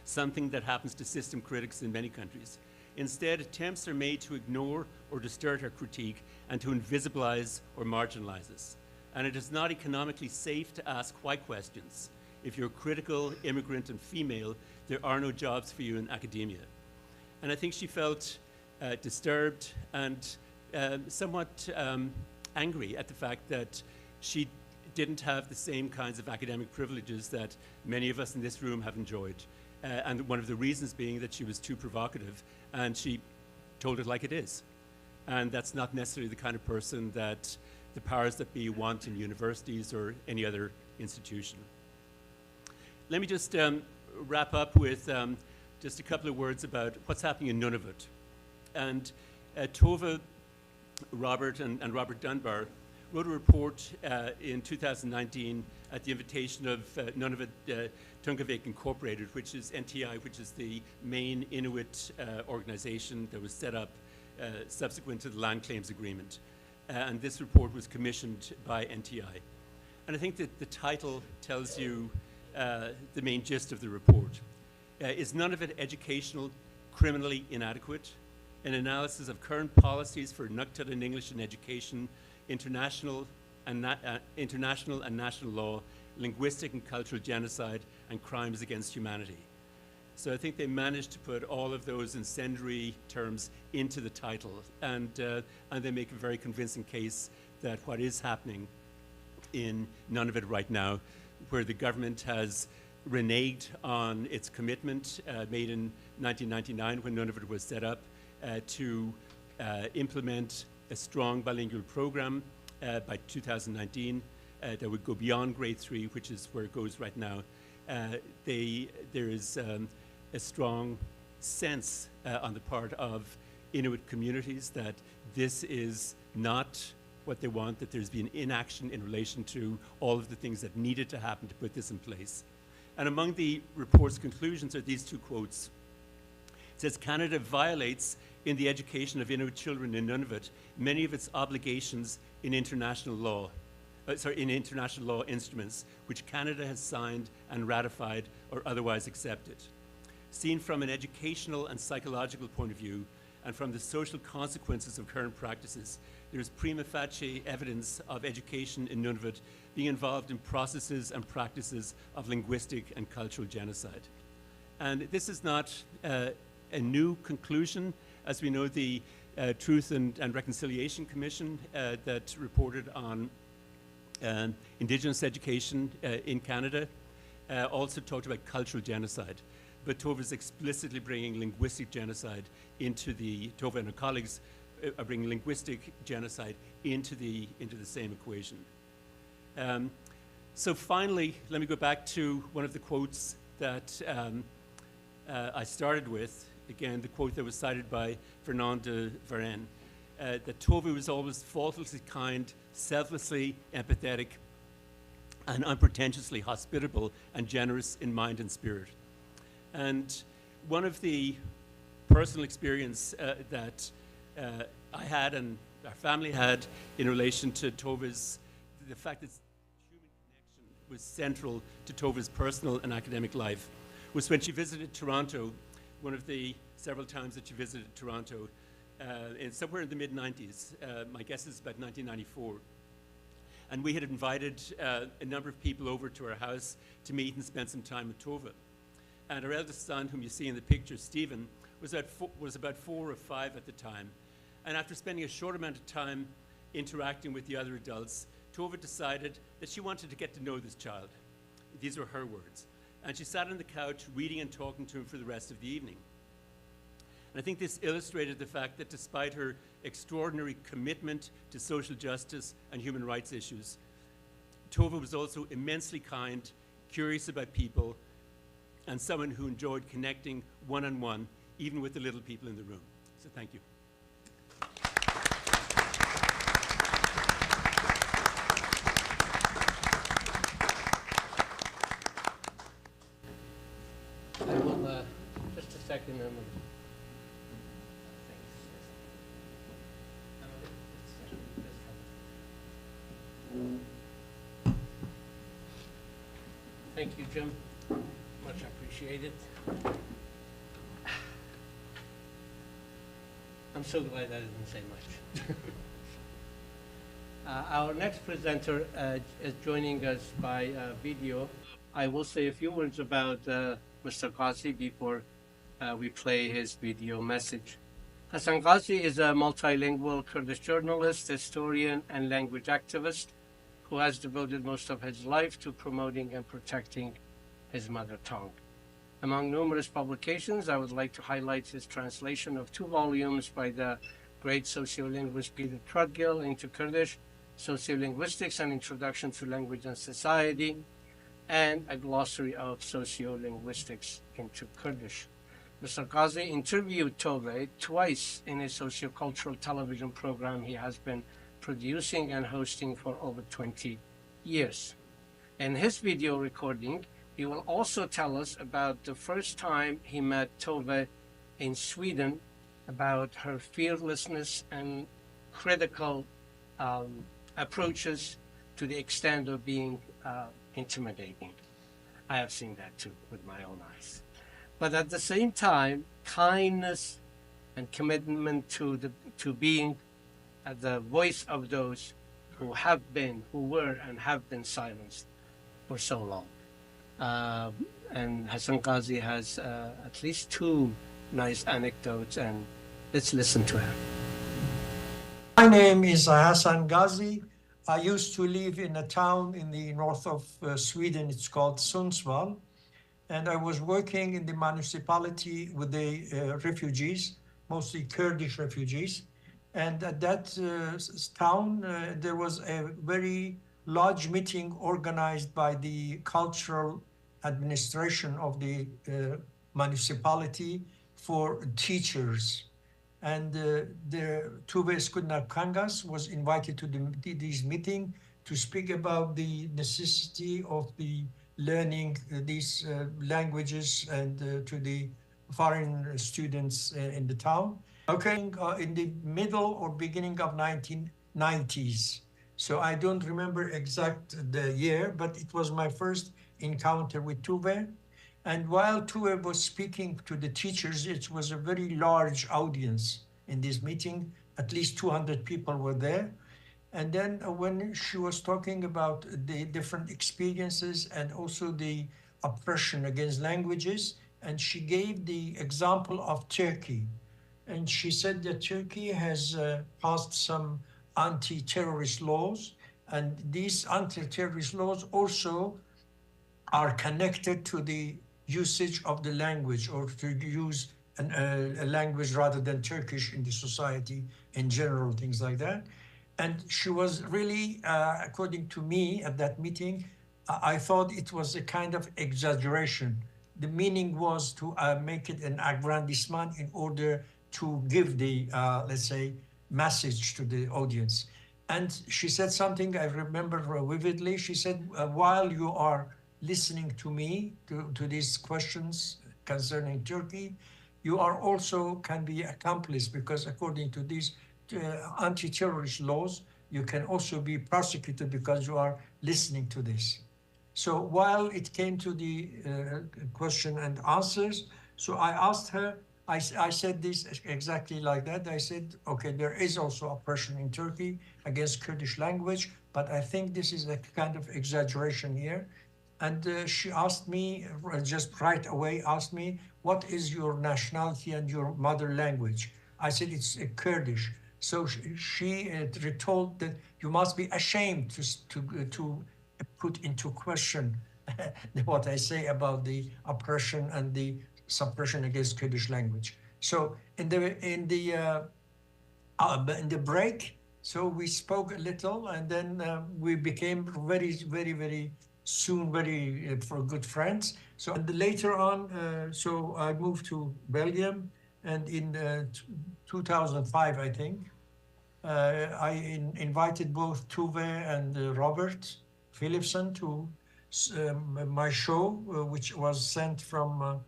something that happens to system critics in many countries. Instead, attempts are made to ignore or distort our critique and to invisibilize or marginalize us. And it is not economically safe to ask why questions. If you're critical, immigrant, and female, there are no jobs for you in academia. And I think she felt disturbed and somewhat angry at the fact that she didn't have the same kinds of academic privileges that many of us in this room have enjoyed. And one of the reasons being that she was too provocative, and she told it like it is. And that's not necessarily the kind of person that the powers that be want in universities or any other institution. Let me just wrap up with just a couple of words about what's happening in Nunavut. And Tove, Robert, and Robert Dunbar wrote a report in 2019 at the invitation of Nunavut Tungavik Incorporated, which is NTI, which is the main Inuit organization that was set up subsequent to the Land Claims Agreement. And this report was commissioned by NTI. And I think that the title tells you the main gist of the report. Is Nunavut educational criminally inadequate? An analysis of current policies for Nuktat and English in education, international and national law, linguistic and cultural genocide, and crimes against humanity. So I think they managed to put all of those incendiary terms into the title, and they make a very convincing case that what is happening in Nunavut right now, where the government has reneged on its commitment made in 1999 when Nunavut was set up to implement a strong bilingual program by 2019 that would go beyond grade 3, which is where it goes right now. There is a strong sense on the part of Inuit communities that this is not what they want, that there's been inaction in relation to all of the things that needed to happen to put this in place. And among the report's conclusions are these two quotes. It says, Canada violates in the education of Inuit children in Nunavut many of its obligations in international law instruments which Canada has signed and ratified or otherwise accepted. Seen from an educational and psychological point of view, and from the social consequences of current practices, there is prima facie evidence of education in Nunavut being involved in processes and practices of linguistic and cultural genocide. And this is not a new conclusion. As we know, the Truth and Reconciliation Commission that reported on Indigenous education in Canada also talked about cultural genocide. But Tove is explicitly bringing linguistic genocide into Tove and her colleagues are bringing linguistic genocide into the same equation. So finally, let me go back to one of the quotes that I started with. Again, the quote that was cited by Fernand de Varenne, that Tove was always faultlessly kind, selflessly empathetic, and unpretentiously hospitable and generous in mind and spirit. And one of the personal experience that I had and our family had in relation to Tove's, the fact that human connection was central to Tove's personal and academic life, was when she visited Toronto, one of the several times that she visited Toronto, somewhere in the mid-90s. My guess is about 1994. And we had invited a number of people over to our house to meet and spend some time with Tove. And our eldest son, whom you see in the picture, Stephen, was about 4 or 5 at the time. And after spending a short amount of time interacting with the other adults, Tove decided that she wanted to get to know this child. These were her words. and she sat on the couch reading and talking to him for the rest of the evening. And I think this illustrated the fact that despite her extraordinary commitment to social justice and human rights issues, Tove was also immensely kind, curious about people, and someone who enjoyed connecting one-on-one, even with the little people in the room. So thank you. I will, just a second. Thank you, Jim. Much appreciated. I'm so glad I didn't say much. Our next presenter is joining us by video. I will say a few words about Mr. Ghazi before we play his video message. Hassan Ghazi is a multilingual Kurdish journalist, historian, and language activist who has devoted most of his life to promoting and protecting his mother tongue. Among numerous publications, I would like to highlight his translation of 2 volumes by the great sociolinguist Peter Trudgill into Kurdish, Sociolinguistics, An Introduction to Language and Society, and a glossary of sociolinguistics into Kurdish. Mr. Ghazi interviewed Tove twice in a sociocultural television program he has been producing and hosting for over 20 years. In his video recording, he will also tell us about the first time he met Tove in Sweden, about her fearlessness and critical approaches to the extent of being intimidating. I have seen that too with my own eyes. But at the same time, kindness and commitment to being the voice of those who were and have been silenced for so long. And Hassan Ghazi has at least 2 nice anecdotes, and let's listen to him. My name is Hassan Ghazi. I used to live in a town in the north of Sweden. It's called Sundsvall. And I was working in the municipality with the refugees, mostly Kurdish refugees. And at that town, there was a very large meeting organized by the cultural administration of the municipality for teachers. And the Tove Skutnabb Kangas was invited to this meeting to speak about the necessity of the learning these languages and to the foreign students in the town. Okay, in the middle or beginning of 1990s. So I don't remember exact the year, but it was my first encounter with Tove. And while Tove was speaking to the teachers, it was a very large audience in this meeting. At least 200 people were there. And then when she was talking about the different experiences and also the oppression against languages, and she gave the example of Turkey. And she said that Turkey has passed some anti-terrorist laws, and these anti-terrorist laws also are connected to the usage of the language, or to use a language rather than Turkish in the society in general, things like that. And she was really, according to me at that meeting, I thought it was a kind of exaggeration. The meaning was to make it an aggrandizement in order to give the, let's say, message to the audience. And she said something I remember vividly. She said, while you are listening to me, to these questions concerning Turkey, you are also can be accomplice, because according to these anti-terrorist laws, you can also be prosecuted because you are listening to this. So while it came to the question and answers, so I asked her, I said this exactly like that. I said, okay, there is also oppression in Turkey against Kurdish language, but I think this is a kind of exaggeration here. And she asked me, just right away asked me, what is your nationality and your mother language? I said, it's Kurdish. So she retold that you must be ashamed to put into question what I say about the oppression and the suppression against Kurdish language. So in the break, so we spoke a little, and then we became very soon for good friends. So and later on, so I moved to Belgium, and in 2005, I think, I invited both Tove and Robert Philipson to my show, which was sent from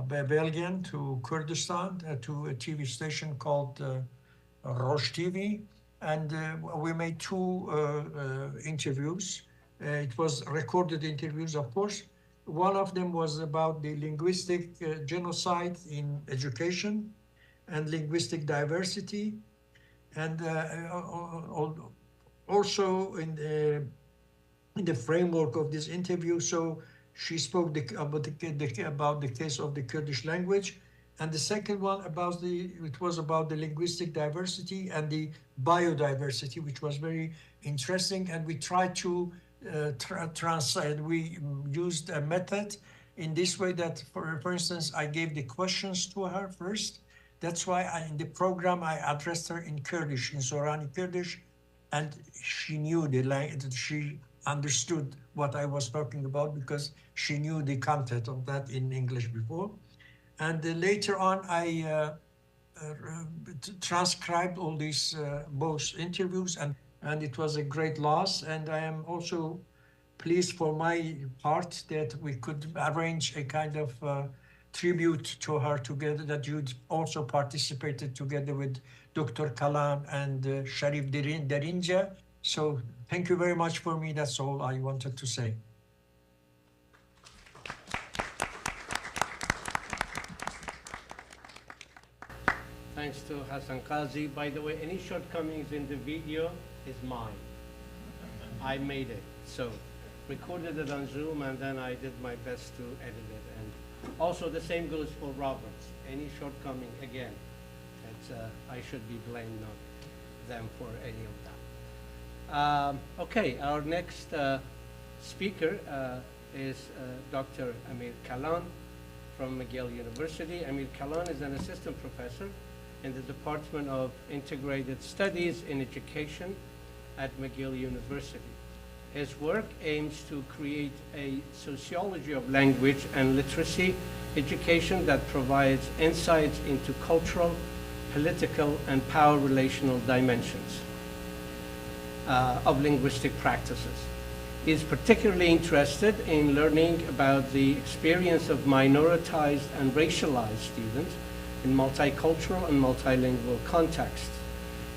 Belgium to Kurdistan, to a TV station called Roche TV, and we made two interviews. It was recorded interviews, of course. One of them was about the linguistic genocide in education and linguistic diversity, and also in the framework of this interview, so she spoke about the case of the Kurdish language. And the second one was about the linguistic diversity and the biodiversity, which was very interesting. And we tried to translate. We used a method in this way that, for instance, I gave the questions to her first. That's why in the program I addressed her in Kurdish, in Sorani Kurdish, and she knew the language. She understood what I was talking about because she knew the content of that in English before. And later on, I transcribed all these both interviews, and it was a great loss. And I am also pleased for my part that we could arrange a kind of tribute to her together, that you also participated together with Dr. Kalan and Sharif Derinja. So thank you very much for me. That's all I wanted to say. Thanks to Hassan Qazi. By the way, any shortcomings in the video is mine. I made it. So recorded it on Zoom, and then I did my best to edit it. And also the same goes for Roberts. Any shortcoming, again, it's, I should be blamed, not them, for any of that. Okay, our next speaker is Dr. Amir Kalan from McGill University. Amir Kalan is an assistant professor in the Department of Integrated Studies in Education at McGill University. His work aims to create a sociology of language and literacy education that provides insights into cultural, political, and power relational dimensions of linguistic practices. He is particularly interested in learning about the experience of minoritized and racialized students in multicultural and multilingual contexts.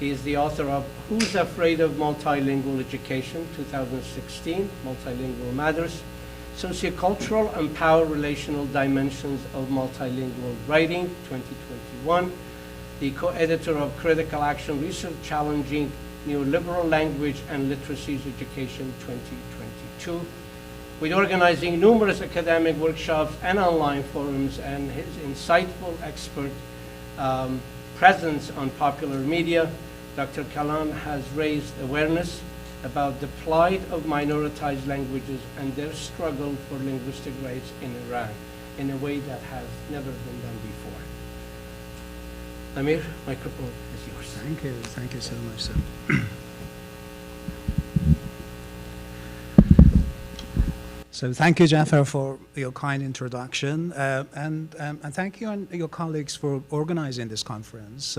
He is the author of Who's Afraid of Multilingual Education, 2016, Multilingual Matters, Sociocultural and Power Relational Dimensions of Multilingual Writing, 2021, the co-editor of Critical Action Research Challenging Neoliberal Language and Literacies Education, 2022, with organizing numerous academic workshops and online forums, and his insightful expert presence on popular media. Dr. Kalan has raised awareness about the plight of minoritized languages and their struggle for linguistic rights in Iran in a way that has never been done before. Amir, microphone is yours. Thank you so much, sir. So thank you, Jaffar, for your kind introduction, and thank you and your colleagues for organizing this conference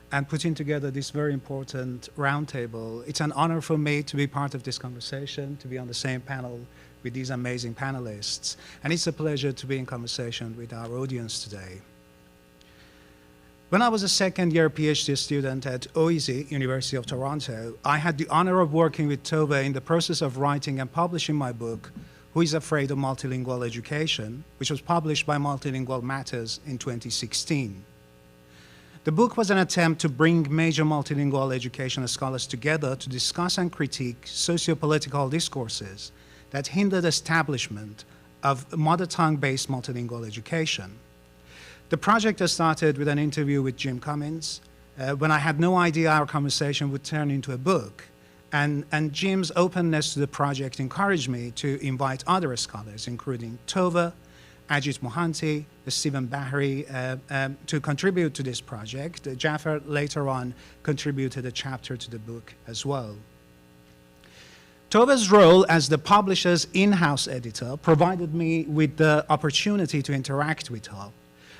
and putting together this very important roundtable. It's an honor for me to be part of this conversation, to be on the same panel with these amazing panelists, and it's a pleasure to be in conversation with our audience today. When I was a second-year PhD student at OEZ, University of Toronto, I had the honor of working with Tove in the process of writing and publishing my book, Who is Afraid of Multilingual Education, which was published by Multilingual Matters in 2016. The book was an attempt to bring major multilingual education scholars together to discuss and critique socio-political discourses that hindered establishment of mother tongue-based multilingual education. The project started with an interview with Jim Cummins when I had no idea our conversation would turn into a book. And Jim's openness to the project encouraged me to invite other scholars, including Tove, Ajit Mohanty, Stephen Bahri, to contribute to this project. Jaffar later on contributed a chapter to the book as well. Tove's role as the publisher's in-house editor provided me with the opportunity to interact with her.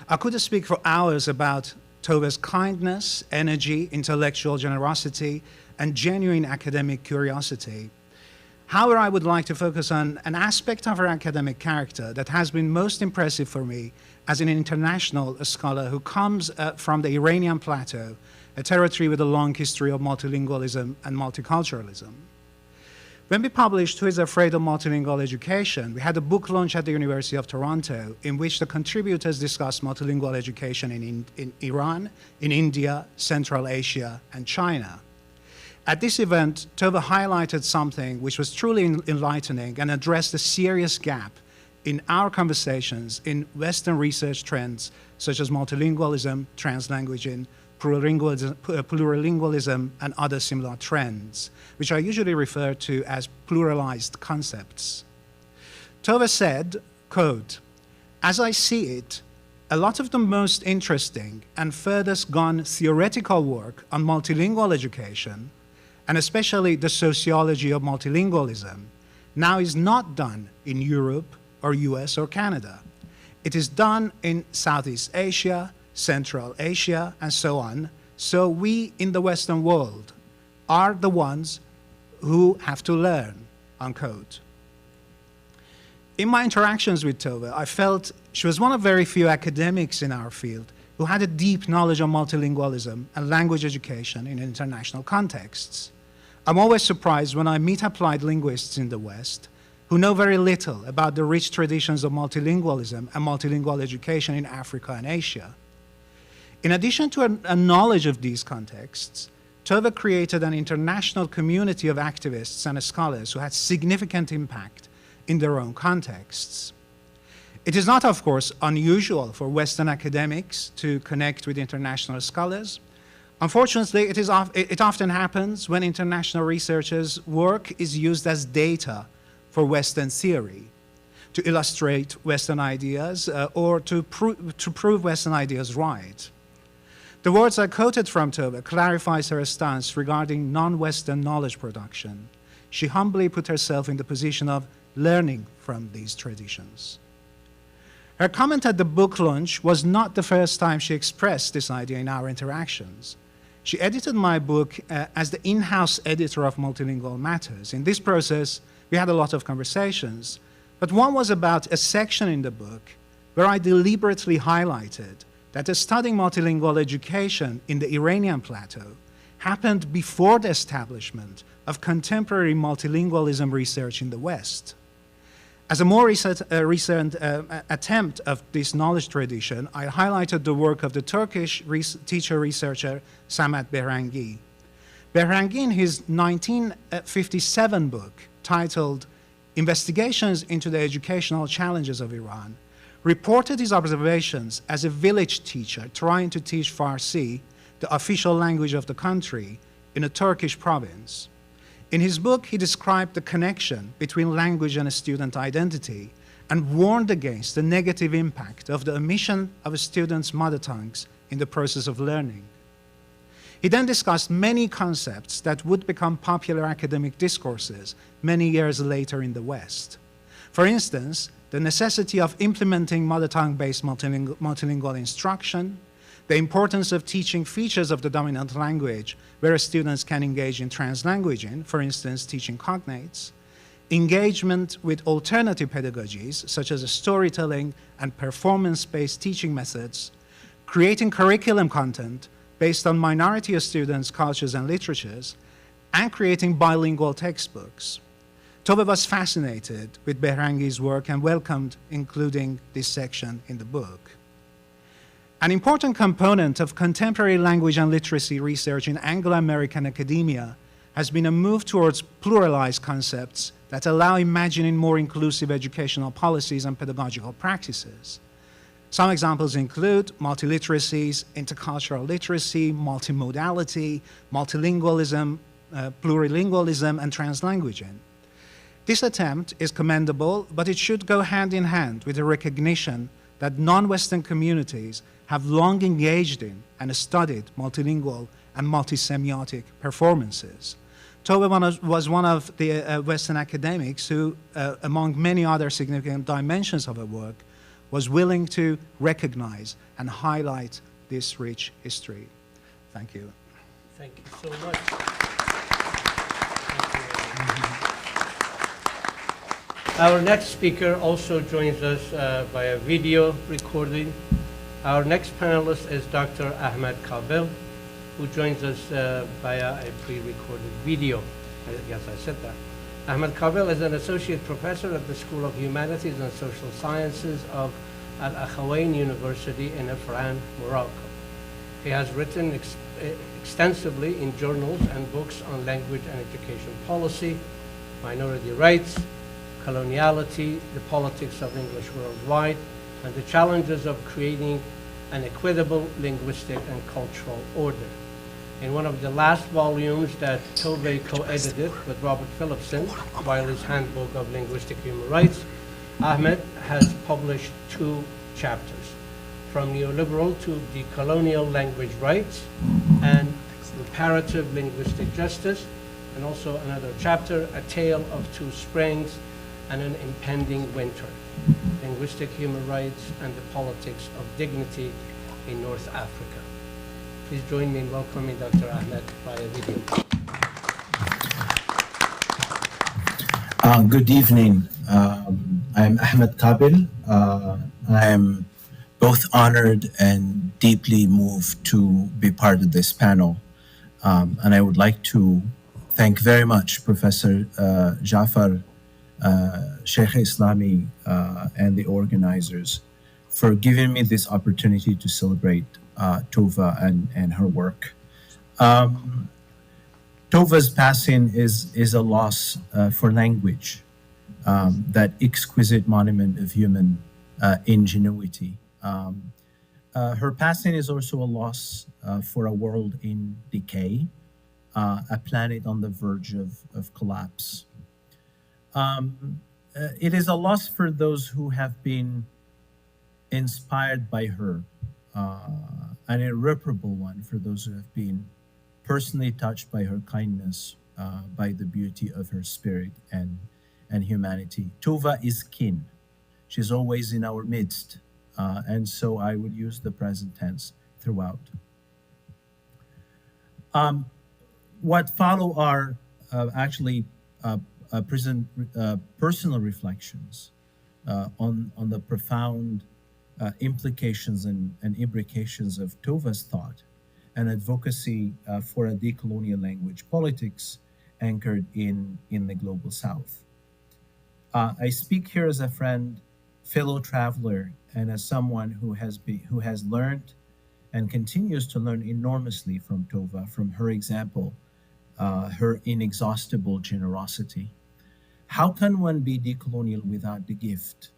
I could speak for hours about Tove's kindness, energy, intellectual generosity, and genuine academic curiosity. However, I would like to focus on an aspect of her academic character that has been most impressive for me as an international scholar who comes from the Iranian plateau, a territory with a long history of multilingualism and multiculturalism. When we published Who is Afraid of Multilingual Education, we had a book launch at the University of Toronto in which the contributors discussed multilingual education in Iran, in India, Central Asia, and China. At this event, Tove highlighted something which was truly enlightening and addressed a serious gap in our conversations in Western research trends such as multilingualism, translanguaging, plurilingualism, and other similar trends, which I usually refer to as pluralized concepts. Tove said, quote, "As I see it, a lot of the most interesting and furthest gone theoretical work on multilingual education, and especially the sociology of multilingualism, now is not done in Europe or US or Canada. It is done in Southeast Asia, Central Asia, and so on. So we in the Western world are the ones who have to learn," unquote. In my interactions with Tove, I felt she was one of very few academics in our field who had a deep knowledge of multilingualism and language education in international contexts. I'm always surprised when I meet applied linguists in the West who know very little about the rich traditions of multilingualism and multilingual education in Africa and Asia. In addition to a knowledge of these contexts, Tove created an international community of activists and scholars who had significant impact in their own contexts. It is not, of course, unusual for Western academics to connect with international scholars. Unfortunately, it often happens when international researchers' work is used as data for Western theory, to illustrate Western ideas or to prove Western ideas right. The words I quoted from Tove clarifies her stance regarding non-Western knowledge production. She humbly put herself in the position of learning from these traditions. Her comment at the book launch was not the first time she expressed this idea in our interactions. She edited my book as the in-house editor of Multilingual Matters. In this process, we had a lot of conversations, but one was about a section in the book where I deliberately highlighted that studying multilingual education in the Iranian plateau happened before the establishment of contemporary multilingualism research in the West. As a more recent attempt of this knowledge tradition, I highlighted the work of the Turkish teacher-researcher Samet Behrangi. Behrangi, in his 1957 book titled Investigations into the Educational Challenges of Iran, reported his observations as a village teacher trying to teach Farsi, the official language of the country, in a Turkish province. In his book, he described the connection between language and student identity and warned against the negative impact of the omission of students' mother tongues in the process of learning. He then discussed many concepts that would become popular academic discourses many years later in the West. For instance, the necessity of implementing mother tongue-based multilingual instruction, the importance of teaching features of the dominant language where students can engage in translanguaging, for instance, teaching cognates, engagement with alternative pedagogies such as storytelling and performance-based teaching methods, creating curriculum content based on minority of students' cultures and literatures, and creating bilingual textbooks. Tove was fascinated with Behrangi's work and welcomed including this section in the book. An important component of contemporary language and literacy research in Anglo-American academia has been a move towards pluralized concepts that allow imagining more inclusive educational policies and pedagogical practices. Some examples include multiliteracies, intercultural literacy, multimodality, multilingualism, plurilingualism, and translanguaging. This attempt is commendable, but it should go hand in hand with the recognition that non-Western communities have long engaged in and studied multilingual and multisemiotic performances. Tove was one of the Western academics who, among many other significant dimensions of her work, was willing to recognize and highlight this rich history. Thank you. Thank you so much. Our next speaker also joins us via video recording. Our next panelist is Dr. Ahmed Kabil, who joins us via a pre-recorded video. Yes, I said that. Ahmed Kabil is an associate professor at the School of Humanities and Social Sciences of Al Akhawain University in Ifran, Morocco. He has written extensively in journals and books on language and education policy, minority rights, coloniality, the politics of English worldwide, and the challenges of creating an equitable linguistic and cultural order. In one of the last volumes that Tove co-edited with Robert Phillipson, Wiley's Handbook of Linguistic Human Rights, Ahmed has published 2 chapters, From Neoliberal to Decolonial Language Rights and Reparative Linguistic Justice, and also another chapter, A Tale of Two Springs and an Impending Winter, Linguistic Human Rights and the Politics of Dignity in North Africa. Please join me in welcoming Dr. Ahmed via video. Good evening. I'm Ahmed Kabil. I'm both honored and deeply moved to be part of this panel. And I would like to thank very much Professor Jaffar Sheyhulislami and the organizers for giving me this opportunity to celebrate Tove and her work. Tove's passing is a loss for language, that exquisite monument of human ingenuity. Her passing is also a loss for a world in decay, a planet on the verge of collapse. It is a loss for those who have been inspired by her, an irreparable one for those who have been personally touched by her kindness, by the beauty of her spirit and humanity. Tove is kin. She's always in our midst, and so I would use the present tense throughout. What follow are actually personal reflections on the profound implications and imbrications of Tove's thought and advocacy for a decolonial language politics anchored in the global South. I speak here as a friend, fellow traveler, and as someone who has learned and continues to learn enormously from Tove, from her example, her inexhaustible generosity. How can one be decolonial without the gift,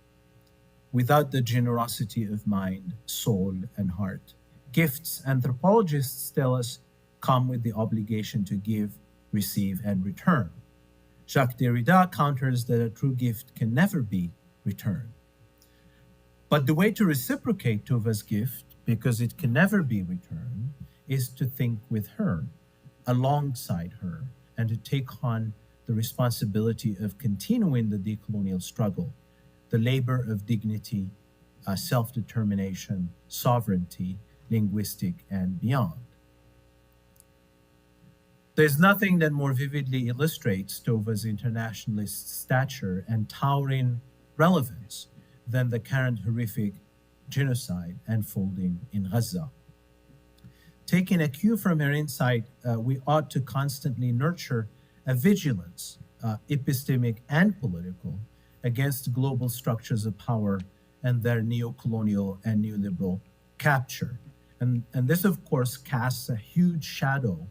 without the generosity of mind, soul, and heart? Gifts, anthropologists tell us, come with the obligation to give, receive, and return. Jacques Derrida counters that a true gift can never be returned. But the way to reciprocate Tove's gift, because it can never be returned, is to think with her, alongside her, and to take on the responsibility of continuing the decolonial struggle, the labor of dignity, self-determination, sovereignty, linguistic, and beyond. There's nothing that more vividly illustrates Tove's internationalist stature and towering relevance than the current horrific genocide unfolding in Gaza. Taking a cue from her insight, we ought to constantly nurture a vigilance, epistemic and political, against global structures of power and their neo-colonial and neoliberal capture. And this, of course, casts a huge shadow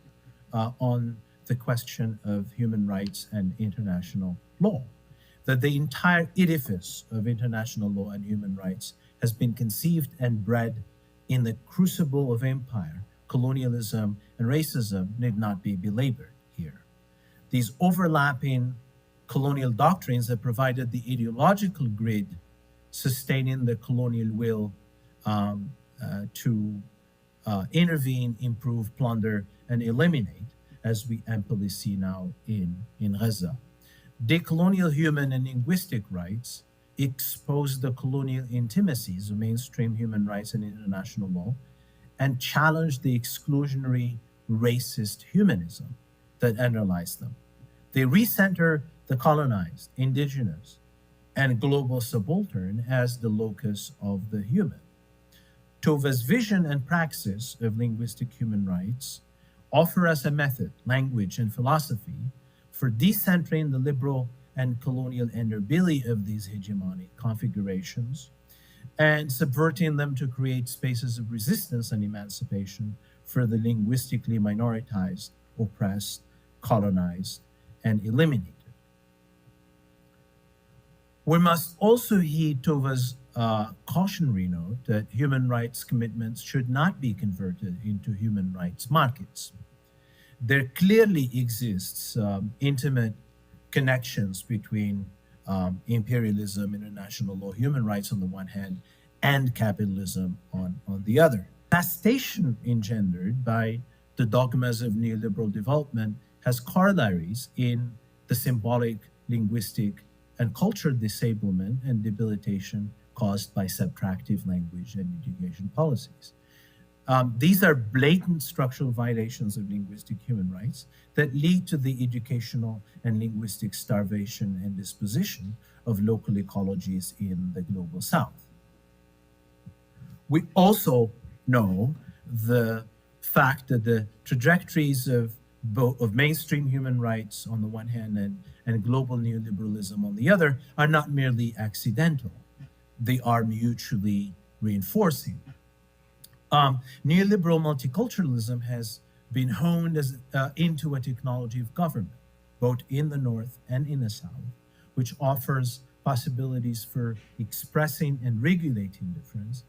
on the question of human rights and international law. That the entire edifice of international law and human rights has been conceived and bred in the crucible of empire, colonialism, and racism need not be belabored here. these overlapping colonial doctrines have provided the ideological grid sustaining the colonial will to intervene, improve, plunder, and eliminate, as we amply see now in Gaza. Decolonial human and linguistic rights expose the colonial intimacies of mainstream human rights and international law and challenge the exclusionary racist humanism that underlies them. They recenter the colonized, indigenous, and global subaltern as the locus of the human. Tove's vision and praxis of linguistic human rights offer us a method, language, and philosophy for decentering the liberal and colonial underbelly of these hegemonic configurations and subverting them to create spaces of resistance and emancipation for the linguistically minoritized, oppressed, colonized, and eliminated. We must also heed Tove's cautionary note that human rights commitments should not be converted into human rights markets. There clearly exists intimate connections between imperialism, international law, human rights on the one hand, and capitalism on the other. Devastation engendered by the dogmas of neoliberal development has corollaries in the symbolic, linguistic, and cultural disablement and debilitation caused by subtractive language and education policies. These are blatant structural violations of linguistic human rights that lead to the educational and linguistic starvation and disposition of local ecologies in the global south. We also know the fact that the trajectories of mainstream human rights on the one hand and global neoliberalism on the other are not merely accidental. They are mutually reinforcing. Neoliberal multiculturalism has been honed into a technology of government, both in the North and in the South, which offers possibilities for expressing and regulating difference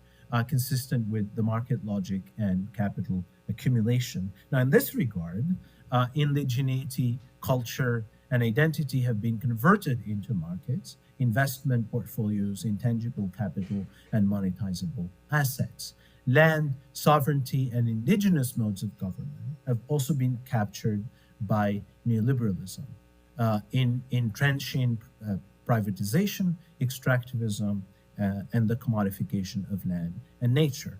consistent with the market logic and capital accumulation. Now, in this regard, indigeneity, culture, and identity have been converted into markets, investment portfolios, intangible capital, and monetizable assets. Land, sovereignty, and indigenous modes of government have also been captured by neoliberalism, in entrenching privatization, extractivism, and the commodification of land and nature.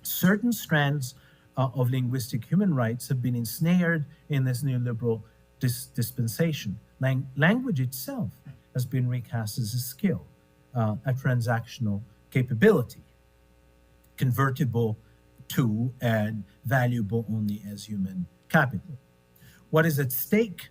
Certain strands of linguistic human rights have been ensnared in this neoliberal dispensation. Language itself has been recast as a skill, a transactional capability, convertible to and valuable only as human capital. What is at stake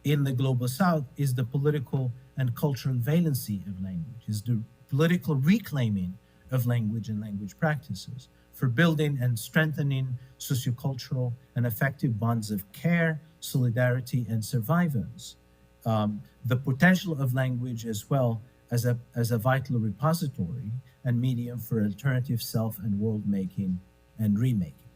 in the global south is the political and cultural valency of language, is the political reclaiming of language and language practices for building and strengthening sociocultural and effective bonds of care, solidarity, and survivance. The potential of language as well as a vital repository and medium for alternative self and world making and remaking.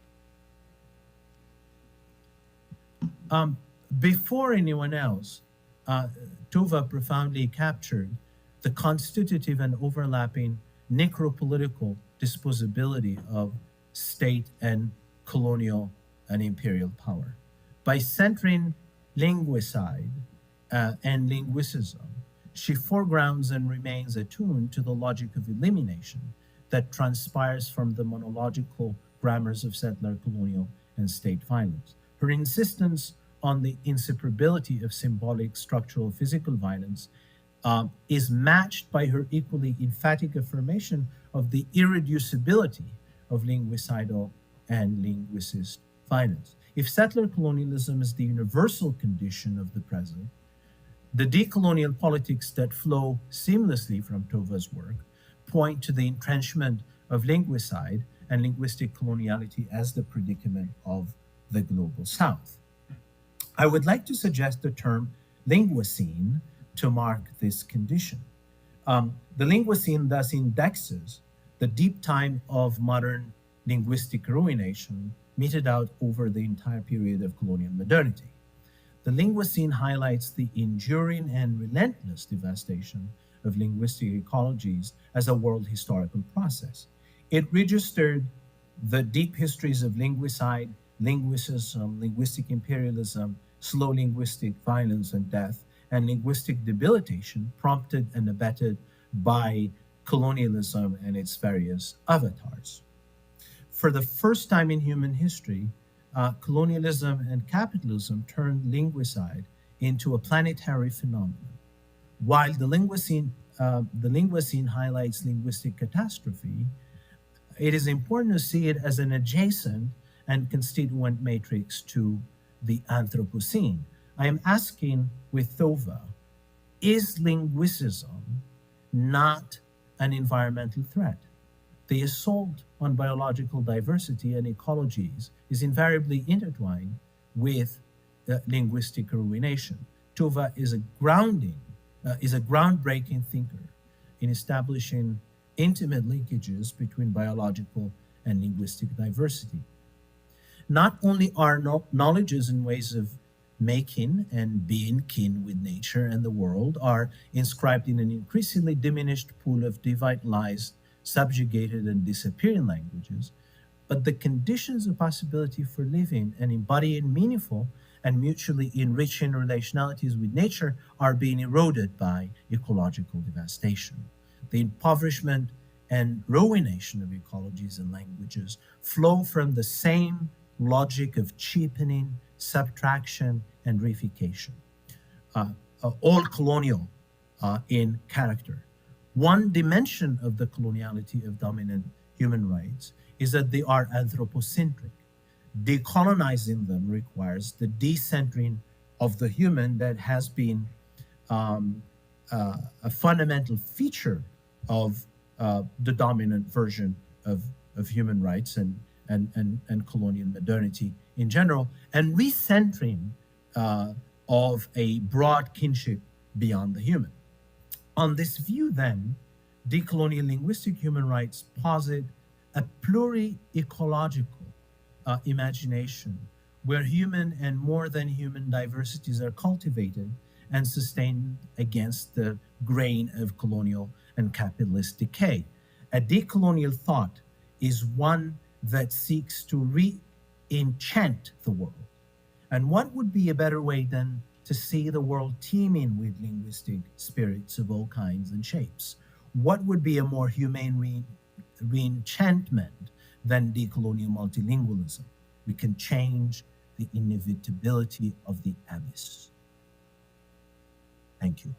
Before anyone else, Tove profoundly captured the constitutive and overlapping necropolitical disposability of state and colonial and imperial power. By centering linguicide and linguicism, she foregrounds and remains attuned to the logic of elimination that transpires from the monological grammars of settler, colonial, and state violence. Her insistence on the inseparability of symbolic, structural, physical violence is matched by her equally emphatic affirmation of the irreducibility of linguicidal and linguicist violence. If settler colonialism is the universal condition of the present, the decolonial politics that flow seamlessly from Tove's work point to the entrenchment of linguicide and linguistic coloniality as the predicament of the global south. I would like to suggest the term linguicene to mark this condition. The linguicene thus indexes the deep time of modern linguistic ruination meted out over the entire period of colonial modernity. The Linguocene highlights the enduring and relentless devastation of linguistic ecologies as a world historical process. It registered the deep histories of linguicide, linguicism, linguistic imperialism, slow linguistic violence and death, and linguistic debilitation prompted and abetted by colonialism and its various avatars. For the first time in human history, colonialism and capitalism turned linguicide into a planetary phenomenon. While the Linguocene highlights linguistic catastrophe, it is important to see it as an adjacent and constituent matrix to the Anthropocene. I am asking with Tove, is linguicism not an environmental threat? The assault on biological diversity and ecologies is invariably intertwined with linguistic ruination. Tove is a groundbreaking thinker in establishing intimate linkages between biological and linguistic diversity. Not only are knowledges and ways of making and being kin with nature and the world are inscribed in an increasingly diminished pool of devitalized, subjugated, and disappearing languages, but the conditions of possibility for living and embodying meaningful and mutually enriching relationalities with nature are being eroded by ecological devastation. The impoverishment and ruination of ecologies and languages flow from the same logic of cheapening, subtraction, and reification, all colonial in character. One dimension of the coloniality of dominant human rights is that they are anthropocentric. Decolonizing them requires the decentering of the human that has been a fundamental feature of the dominant version of human rights and colonial modernity in general, and recentering of a broad kinship beyond the human. On this view, then, decolonial linguistic human rights posit a pluri-ecological imagination where human and more than human diversities are cultivated and sustained against the grain of colonial and capitalist decay. A decolonial thought is one that seeks to re-enchant the world. And what would be a better way than to see the world teeming with linguistic spirits of all kinds and shapes? What would be a more humane re-enchantment than decolonial multilingualism? We can change the inevitability of the abyss. Thank you.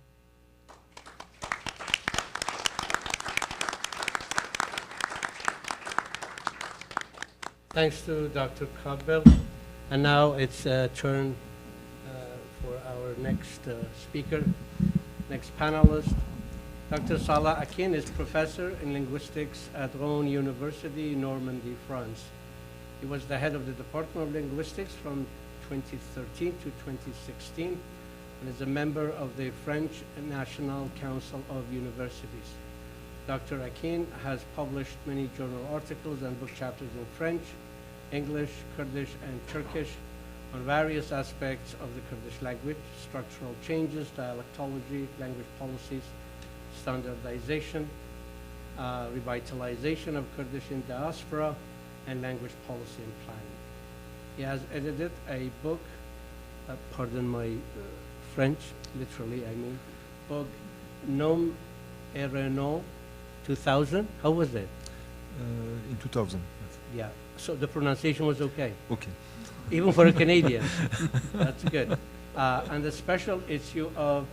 Thanks to Dr. Campbell. And now it's a turn for our next speaker, next panelist. Dr. Salah Akin is professor in linguistics at Rouen University, Normandy, France. He was the head of the Department of Linguistics from 2013 to 2016 and is a member of the French National Council of Universities. Dr. Akin has published many journal articles and book chapters in French, English, Kurdish, and Turkish on various aspects of the Kurdish language, structural changes, dialectology, language policies, standardization, revitalization of Kurdish in diaspora, and language policy and planning. He has edited a book, pardon my French, literally I mean, book Nom et Renom 2000. How was it? In 2000. Yeah, so the pronunciation was okay. Okay. Even for a Canadian. That's good. And the special issue of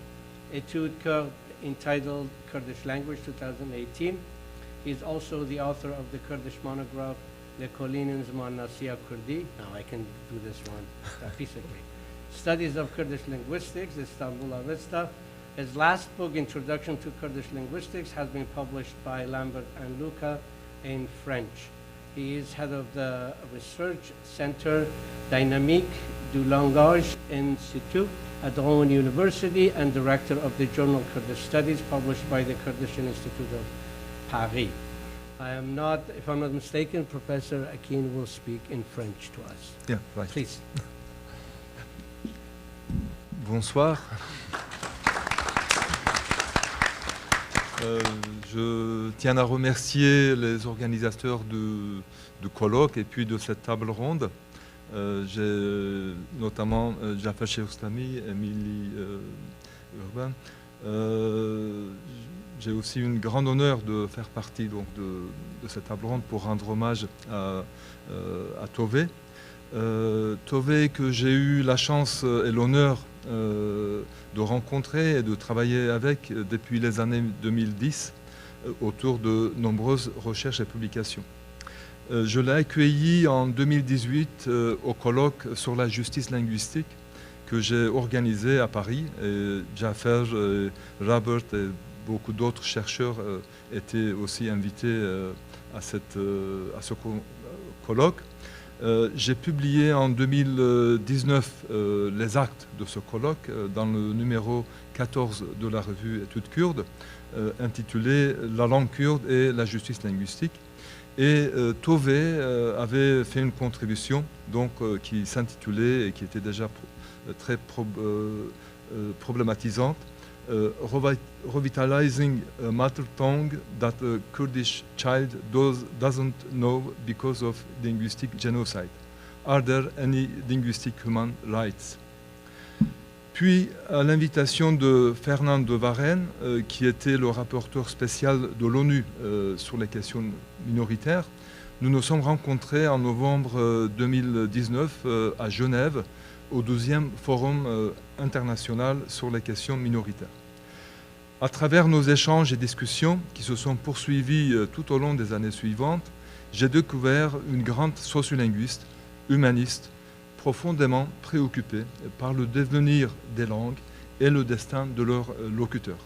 Etude Kurd entitled Kurdish Language 2018. He's also the author of the Kurdish monograph Le Collines Manasiya Kurdi. Now I can do this one basically. Studies of Kurdish Linguistics, Istanbul Avesta. His last book, Introduction to Kurdish Linguistics, has been published by Lambert and Luca in French. He is head of the Research Center Dynamique du Langage Institute at Rouen University and director of the journal Kurdish Studies published by the Kurdish Institute of Paris. I am not, if I'm not mistaken, Professor Akin will speak in French to us. Yeah, right. Please. Bonsoir. Je tiens à remercier les organisateurs du colloque et puis de cette table ronde. J'ai notamment Jaffar Sheyhulislami, Émilie Urbain. J'ai aussi un grand honneur de faire partie donc, de cette table ronde pour rendre hommage à Tove. Tove que j'ai eu la chance et l'honneur de rencontrer et de travailler avec depuis les années 2010 autour de nombreuses recherches et publications. Je l'ai accueilli en 2018 au colloque sur la justice linguistique que j'ai organisé à Paris. Et Jaffar, Robert et beaucoup d'autres chercheurs étaient aussi invités à ce colloque. J'ai publié en 2019 les actes de ce colloque dans le numéro 14 de la revue Études kurdes, intitulé « La langue kurde et la justice linguistique ». Et Tove avait fait une contribution donc, qui s'intitulait et qui était déjà très problématisante, Revitalizing a mother tongue that a Kurdish child doesn't know because of linguistic genocide. Are there any linguistic human rights? Puis, à l'invitation de Fernand de Varenne, qui était le rapporteur spécial de l'ONU sur les questions minoritaires, nous nous sommes rencontrés en novembre 2019 à Genève, au 12e Forum international sur les questions minoritaires. À travers nos échanges et discussions qui se sont poursuivis tout au long des années suivantes, j'ai découvert une grande sociolinguiste, humaniste, profondément préoccupée par le devenir des langues et le destin de leurs locuteurs.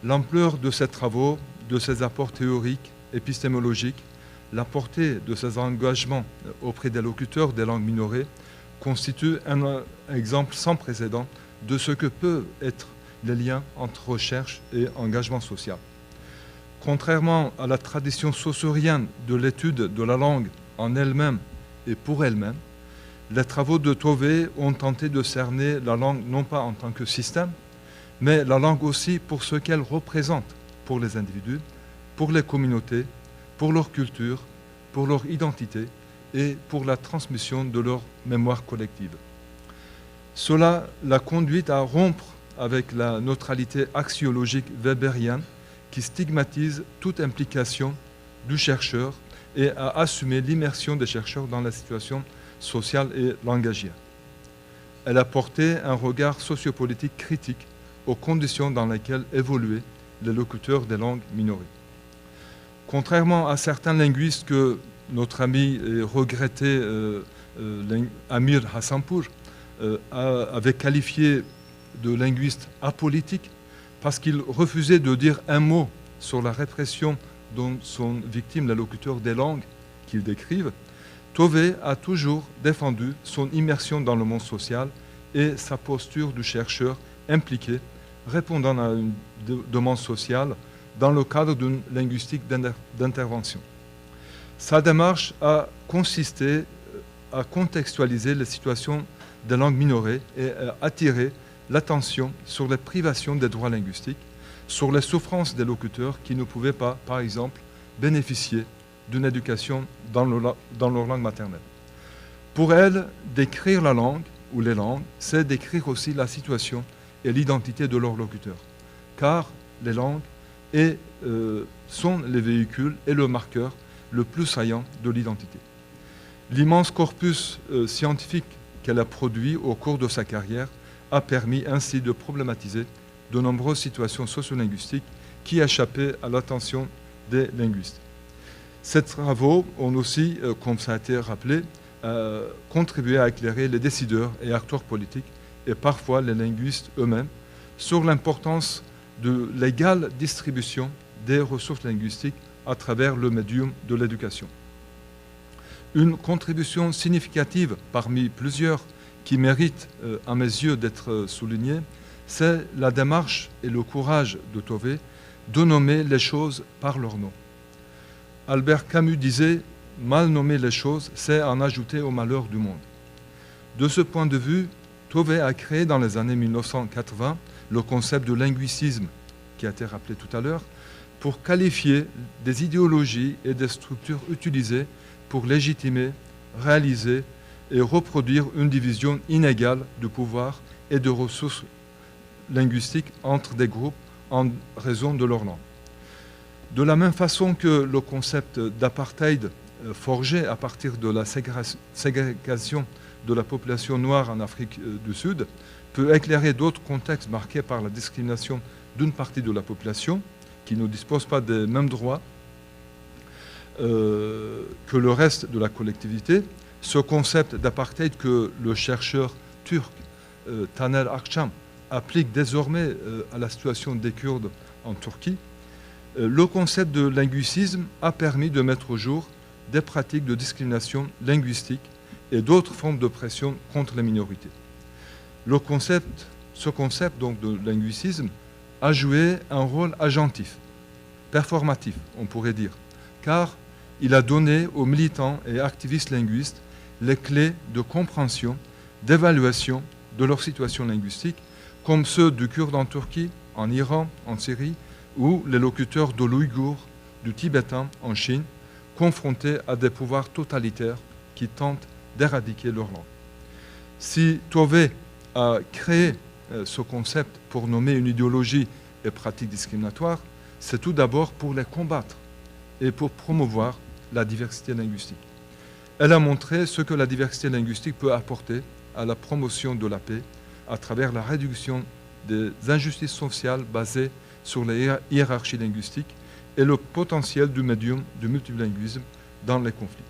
L'ampleur de ses travaux, de ses apports théoriques, épistémologiques, la portée de ses engagements auprès des locuteurs des langues minorées constitue un exemple sans précédent de ce que peuvent être les liens entre recherche et engagement social. Contrairement à la tradition saussurienne de l'étude de la langue en elle-même et pour elle-même, les travaux de Tove ont tenté de cerner la langue non pas en tant que système, mais la langue aussi pour ce qu'elle représente pour les individus, pour les communautés, pour leur culture, pour leur identité et pour la transmission de leur mémoire collective. Cela l'a conduite à rompre avec la neutralité axiologique weberienne qui stigmatise toute implication du chercheur et à assumer l'immersion des chercheurs dans la situation sociale et langagière. Elle a porté un regard sociopolitique critique aux conditions dans lesquelles évoluaient les locuteurs des langues minorées. Contrairement à certains linguistes que notre ami et regretté Amir Hassanpour avait qualifié de linguiste apolitique parce qu'il refusait de dire un mot sur la répression dont sont victimes les locuteurs des langues qu'ils décrivent, Tove a toujours défendu son immersion dans le monde social et sa posture du chercheur impliqué, répondant à une demande sociale dans le cadre d'une linguistique d'intervention. Sa démarche a consisté à contextualiser les situations des langues minorées et à attirer l'attention sur les privations des droits linguistiques, sur les souffrances des locuteurs qui ne pouvaient pas, par exemple, bénéficier d'une éducation dans leur langue maternelle. Pour elle, décrire la langue ou les langues, c'est décrire aussi la situation et l'identité de leurs locuteurs, car les langues sont les véhicules et le marqueur le plus saillant de l'identité. L'immense corpus scientifique qu'elle a produit au cours de sa carrière a permis ainsi de problématiser de nombreuses situations sociolinguistiques qui échappaient à l'attention des linguistes. Ces travaux ont aussi, comme ça a été rappelé, contribué à éclairer les décideurs et acteurs politiques et parfois les linguistes eux-mêmes sur l'importance de l'égale distribution des ressources linguistiques à travers le médium de l'éducation. Une contribution significative parmi plusieurs qui mérite, à mes yeux, d'être soulignée, c'est la démarche et le courage de Tove de nommer les choses par leur nom. Albert Camus disait « Mal nommer les choses, c'est en ajouter au malheur du monde ». De ce point de vue, Tove a créé dans les années 1980 le concept de linguicisme, qui a été rappelé tout à l'heure, pour qualifier des idéologies et des structures utilisées pour légitimer, réaliser et reproduire une division inégale de pouvoir et de ressources linguistiques entre des groupes en raison de leur langue. De la même façon que le concept d'apartheid forgé à partir de la ségrégation de la population noire en Afrique du Sud peut éclairer d'autres contextes marqués par la discrimination d'une partie de la population qui ne dispose pas des mêmes droits que le reste de la collectivité. Ce concept d'apartheid que le chercheur turc Taner Akçam applique désormais à la situation des Kurdes en Turquie, le concept de linguicisme a permis de mettre au jour des pratiques de discrimination linguistique et d'autres formes d'oppression contre les minorités. Ce concept donc de linguicisme a joué un rôle agentif, performatif, on pourrait dire, car il a donné aux militants et activistes linguistes les clés de compréhension, d'évaluation de leur situation linguistique, comme ceux du kurde en Turquie, en Iran, en Syrie, ou les locuteurs de l'ouïghour, du tibétain en Chine, confrontés à des pouvoirs totalitaires qui tentent d'éradiquer leur langue. Si Tove a créé ce concept pour nommer une idéologie et pratique discriminatoire, c'est tout d'abord pour les combattre et pour promouvoir la diversité linguistique. Elle a montré ce que la diversité linguistique peut apporter à la promotion de la paix à travers la réduction des injustices sociales basées sur les hiérarchies linguistiques et le potentiel du médium du multilinguisme dans les conflits.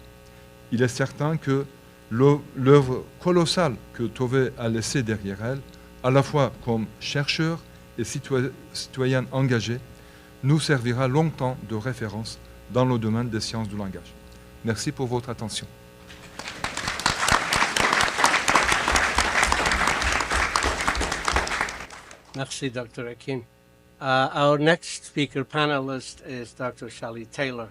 Il est certain que l'œuvre colossale que Tove a laissée derrière elle, à la fois comme chercheur et citoyenne engagée, nous servira longtemps de référence dans le domaine des sciences du langage. Merci pour votre attention. Merci, Dr. Akin. Our next speaker panelist is Dr. Shelley Taylor.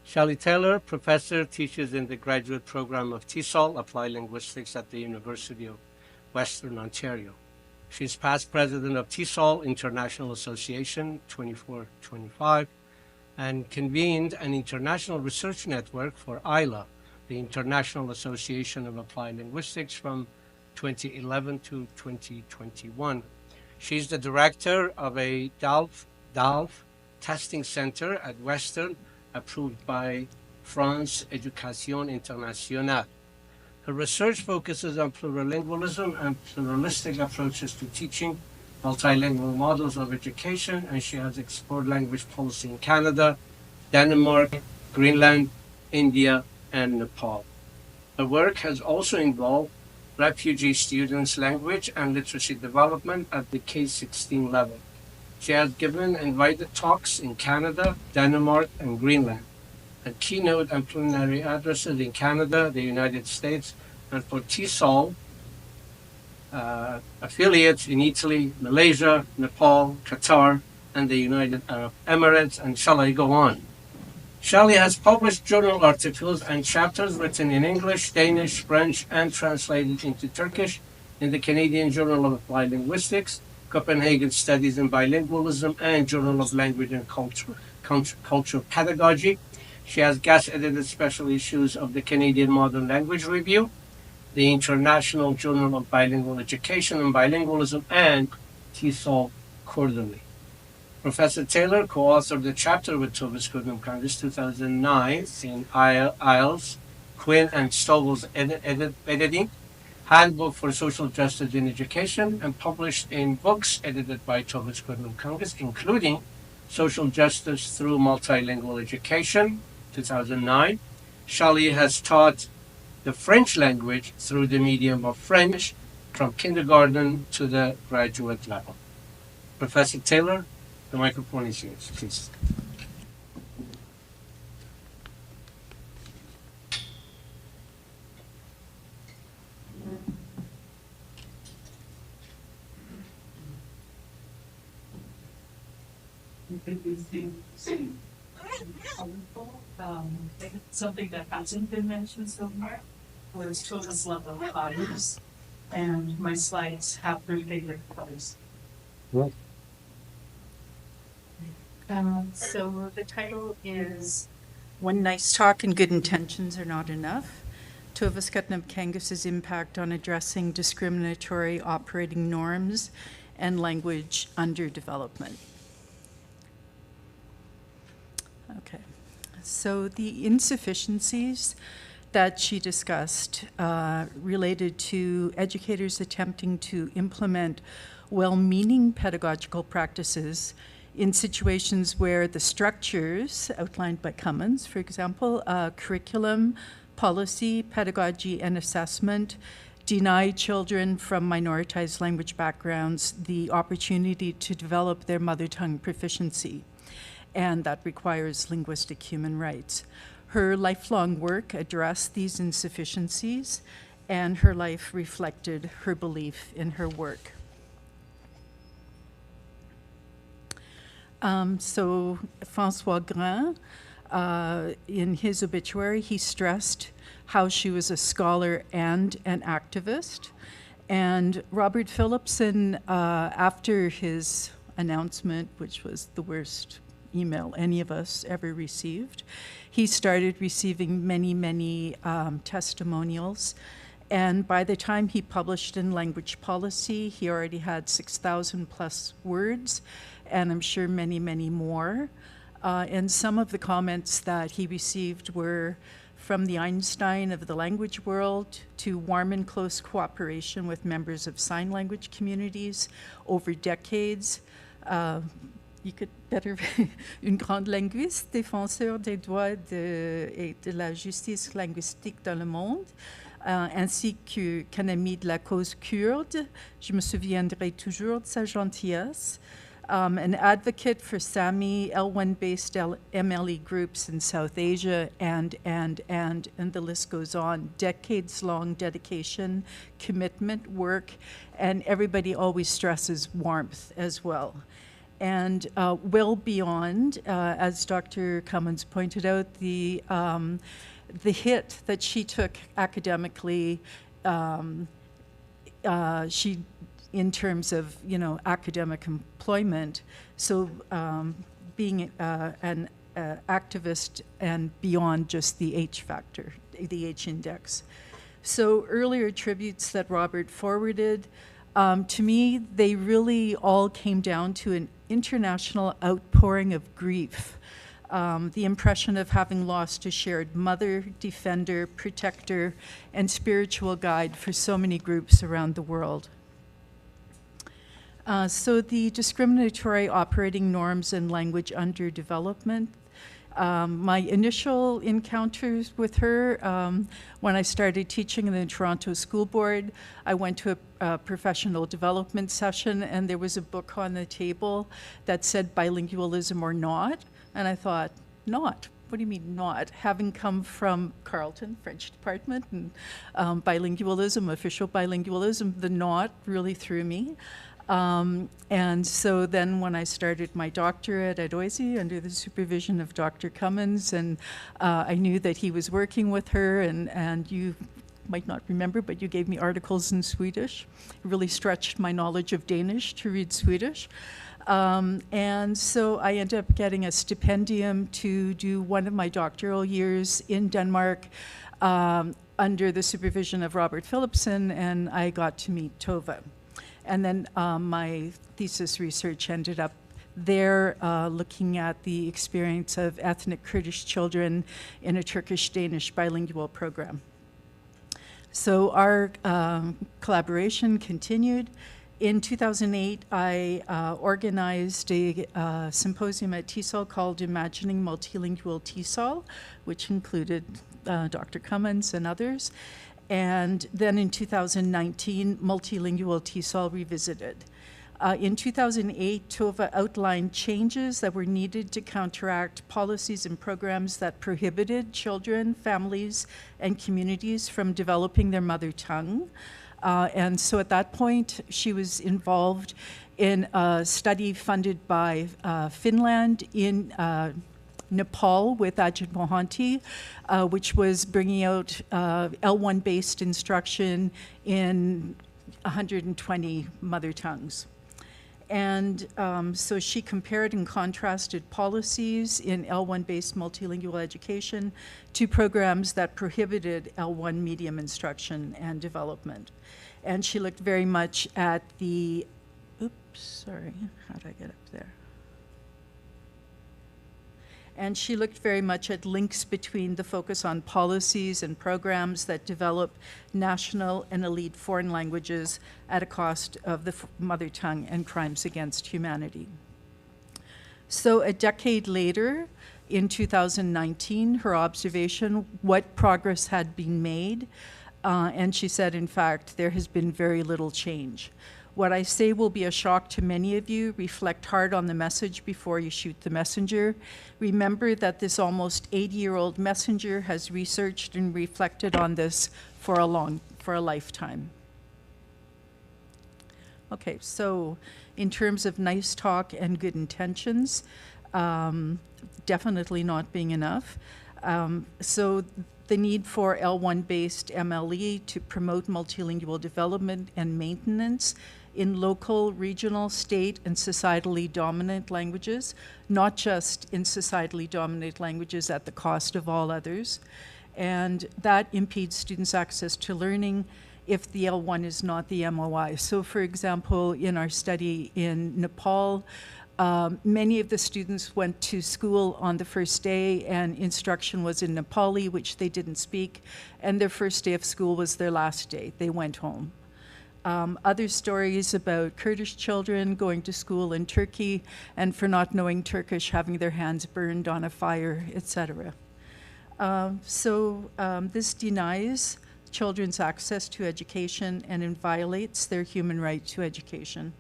Shelley Taylor, professor, teaches in the graduate program of TESOL, Applied Linguistics at the University of Western Ontario. She's past president of TESOL International Association 2425 and convened an international research network for ILA, the International Association of Applied Linguistics, from 2011 to 2021. She's the director of a DALF testing center at Western, approved by France Éducation Internationale. Her research focuses on plurilingualism and pluralistic approaches to teaching, multilingual models of education, and she has explored language policy in Canada, Denmark, Greenland, India, and Nepal. Her work has also involved refugee students' language and literacy development at the K-16 level. She has given invited talks in Canada, Denmark, and Greenland, and keynote and plenary addresses in Canada, the United States, and for TESOL affiliates in Italy, Malaysia, Nepal, Qatar, and the United Arab Emirates, and shall I go on? Shelley has published journal articles and chapters written in English, Danish, French, and translated into Turkish in the Canadian Journal of Applied Linguistics, Copenhagen Studies in Bilingualism, and Journal of Language and Cultural Pedagogy. She has guest-edited special issues of the Canadian Modern Language Review, the International Journal of Bilingual Education and Bilingualism, and TESOL Quarterly. Professor Taylor co-authored the chapter with Tove Skutnabb Kangas 2009 in Isles, Quinn and Stovall's editing, Handbook for Social Justice in Education, and published in books edited by Tove Skutnabb Kangas, including Social Justice Through Multilingual Education, 2009. Shelley has taught the French language through the medium of French from kindergarten to the graduate level. Professor Taylor, the microphone is yours, please. Something that hasn't been mentioned so far was Tove's love of fires. and my slides have their favorite colors. So the title is One Nice Talk and Good Intentions Are Not Enough. Tove Skutnabb Kangas' impact on addressing discriminatory operating norms and language underdevelopment. Okay, so the insufficiencies that she discussed related to educators attempting to implement well-meaning pedagogical practices in situations where the structures outlined by Cummins, for example, curriculum, policy, pedagogy, and assessment, deny children from minoritized language backgrounds the opportunity to develop their mother tongue proficiency, and that requires linguistic human rights. Her lifelong work addressed these insufficiencies, and her life reflected her belief in her work. So François Grain, in his obituary, he stressed how she was a scholar and an activist. And Robert Phillipson, after his announcement, which was the worst email any of us ever received, he started receiving many testimonials. And by the time he published in Language Policy, he already had 6,000 plus words, and I'm sure many more. And some of the comments that he received were from the Einstein of the language world to warm and close cooperation with members of sign language communities over decades. You could better, une grande linguiste, défenseur des droits et de la justice linguistique dans le monde, ainsi qu'un ami de la cause kurde. Je me souviendrai toujours de sa gentillesse. An advocate for Sami L1-based MLE groups in South Asia, and the list goes on. Decades-long dedication, commitment, work, and everybody always stresses warmth as well. And well beyond, as Dr. Cummins pointed out, the hit that she took academically, she, in terms of, academic employment, so being an activist and beyond just the H factor, the H index. So earlier tributes that Robert forwarded, to me, they really all came down to an international outpouring of grief. The impression of having lost a shared mother, defender, protector, and spiritual guide for so many groups around the world. So the discriminatory operating norms and language underdevelopment. My initial encounters with her, when I started teaching in the Toronto School Board, I went to a professional development session, and there was a book on the table that said bilingualism or not, and I thought, not? What do you mean not? Having come from Carleton, French department, and bilingualism, official bilingualism, the not really threw me. And so then when I started my doctorate at OISE under the supervision of Dr. Cummins, and I knew that he was working with her, and you might not remember, but you gave me articles in Swedish. It really stretched my knowledge of Danish to read Swedish. And so I ended up getting a stipendium to do one of my doctoral years in Denmark under the supervision of Robert Phillipson, and I got to meet Tove. And then my thesis research ended up there looking at the experience of ethnic Kurdish children in a Turkish-Danish bilingual program. So our collaboration continued. In 2008, I organized a symposium at TESOL called Imagining Multilingual TESOL, which included Dr. Cummins and others. And then in 2019, Multilingual TESOL Revisited. In 2008, Tove outlined changes that were needed to counteract policies and programs that prohibited children, families, and communities from developing their mother tongue. And so at that point, she was involved in a study funded by Finland in Nepal with Ajit Mohanty, which was bringing out L1-based instruction in 120 mother tongues. And so she compared and contrasted policies in L1-based multilingual education to programs that prohibited L1 medium instruction and development. And she looked very much at the, oops, sorry, how did I get up there? And she looked very much at links between the focus on policies and programs that develop national and elite foreign languages at a cost of the mother tongue and crimes against humanity. So a decade later, in 2019, her observation, what progress had been made, and she said, in fact, there has been very little change. What I say will be a shock to many of you. Reflect hard on the message before you shoot the messenger. Remember that this almost 80-year-old messenger has researched and reflected on this for a lifetime. Okay, so in terms of nice talk and good intentions, definitely not being enough. So the need for L1-based MLE to promote multilingual development and maintenance in local, regional, state, and societally dominant languages, not just in societally dominant languages at the cost of all others. And that impedes students' access to learning if the L1 is not the MOI. So for example, in our study in Nepal, many of the students went to school on the first day and instruction was in Nepali, which they didn't speak, and their first day of school was their last day. They went home. Other stories about Kurdish children going to school in Turkey and for not knowing Turkish, having their hands burned on a fire, etc. This denies children's access to education and it violates their human right to education.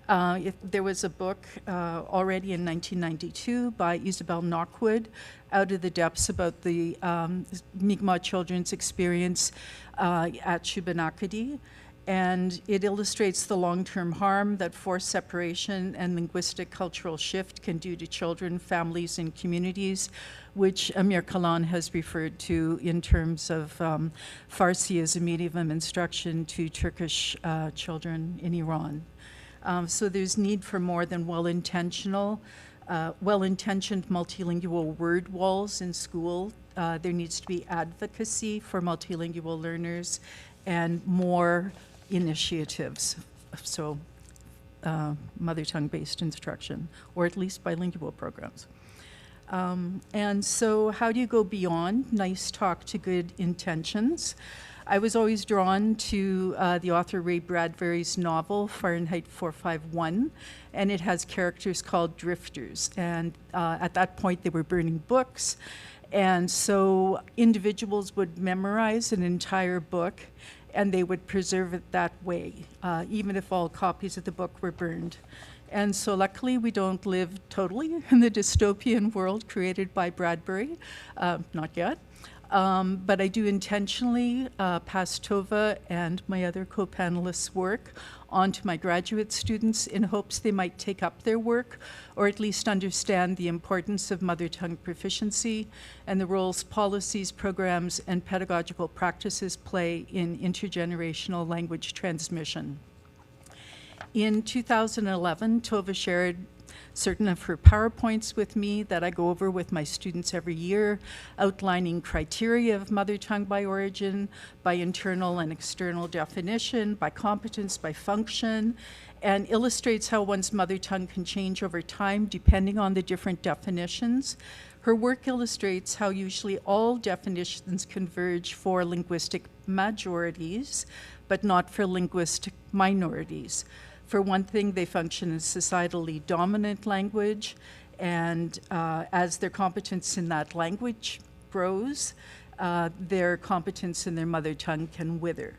There was a book already in 1992 by Isabel Knockwood, Out of the Depths, about the Mi'kmaq children's experience at Shubenacadie. And it illustrates the long-term harm that forced separation and linguistic cultural shift can do to children, families, and communities, which Amir Kalan has referred to in terms of Farsi as a medium of instruction to Turkish children in Iran. So there's need for more than well-intentioned multilingual word walls in school. There needs to be advocacy for multilingual learners and more initiatives. So mother tongue-based instruction, or at least bilingual programs. And so how do you go beyond nice talk to good intentions? I was always drawn to the author Ray Bradbury's novel, Fahrenheit 451, and it has characters called drifters. And at that point, they were burning books. And so individuals would memorize an entire book, and they would preserve it that way, even if all copies of the book were burned. And so luckily, we don't live totally in the dystopian world created by Bradbury, not yet. But I do intentionally pass Tove and my other co-panelists' work on to my graduate students in hopes they might take up their work or at least understand the importance of mother tongue proficiency and the roles policies, programs, and pedagogical practices play in intergenerational language transmission. In 2011, Tove shared certain of her PowerPoints with me that I go over with my students every year, outlining criteria of mother tongue by origin, by internal and external definition, by competence, by function, and illustrates how one's mother tongue can change over time depending on the different definitions. Her work illustrates how usually all definitions converge for linguistic majorities, but not for linguistic minorities. For one thing, they function as societally dominant language, and as their competence in that language grows, their competence in their mother tongue can wither.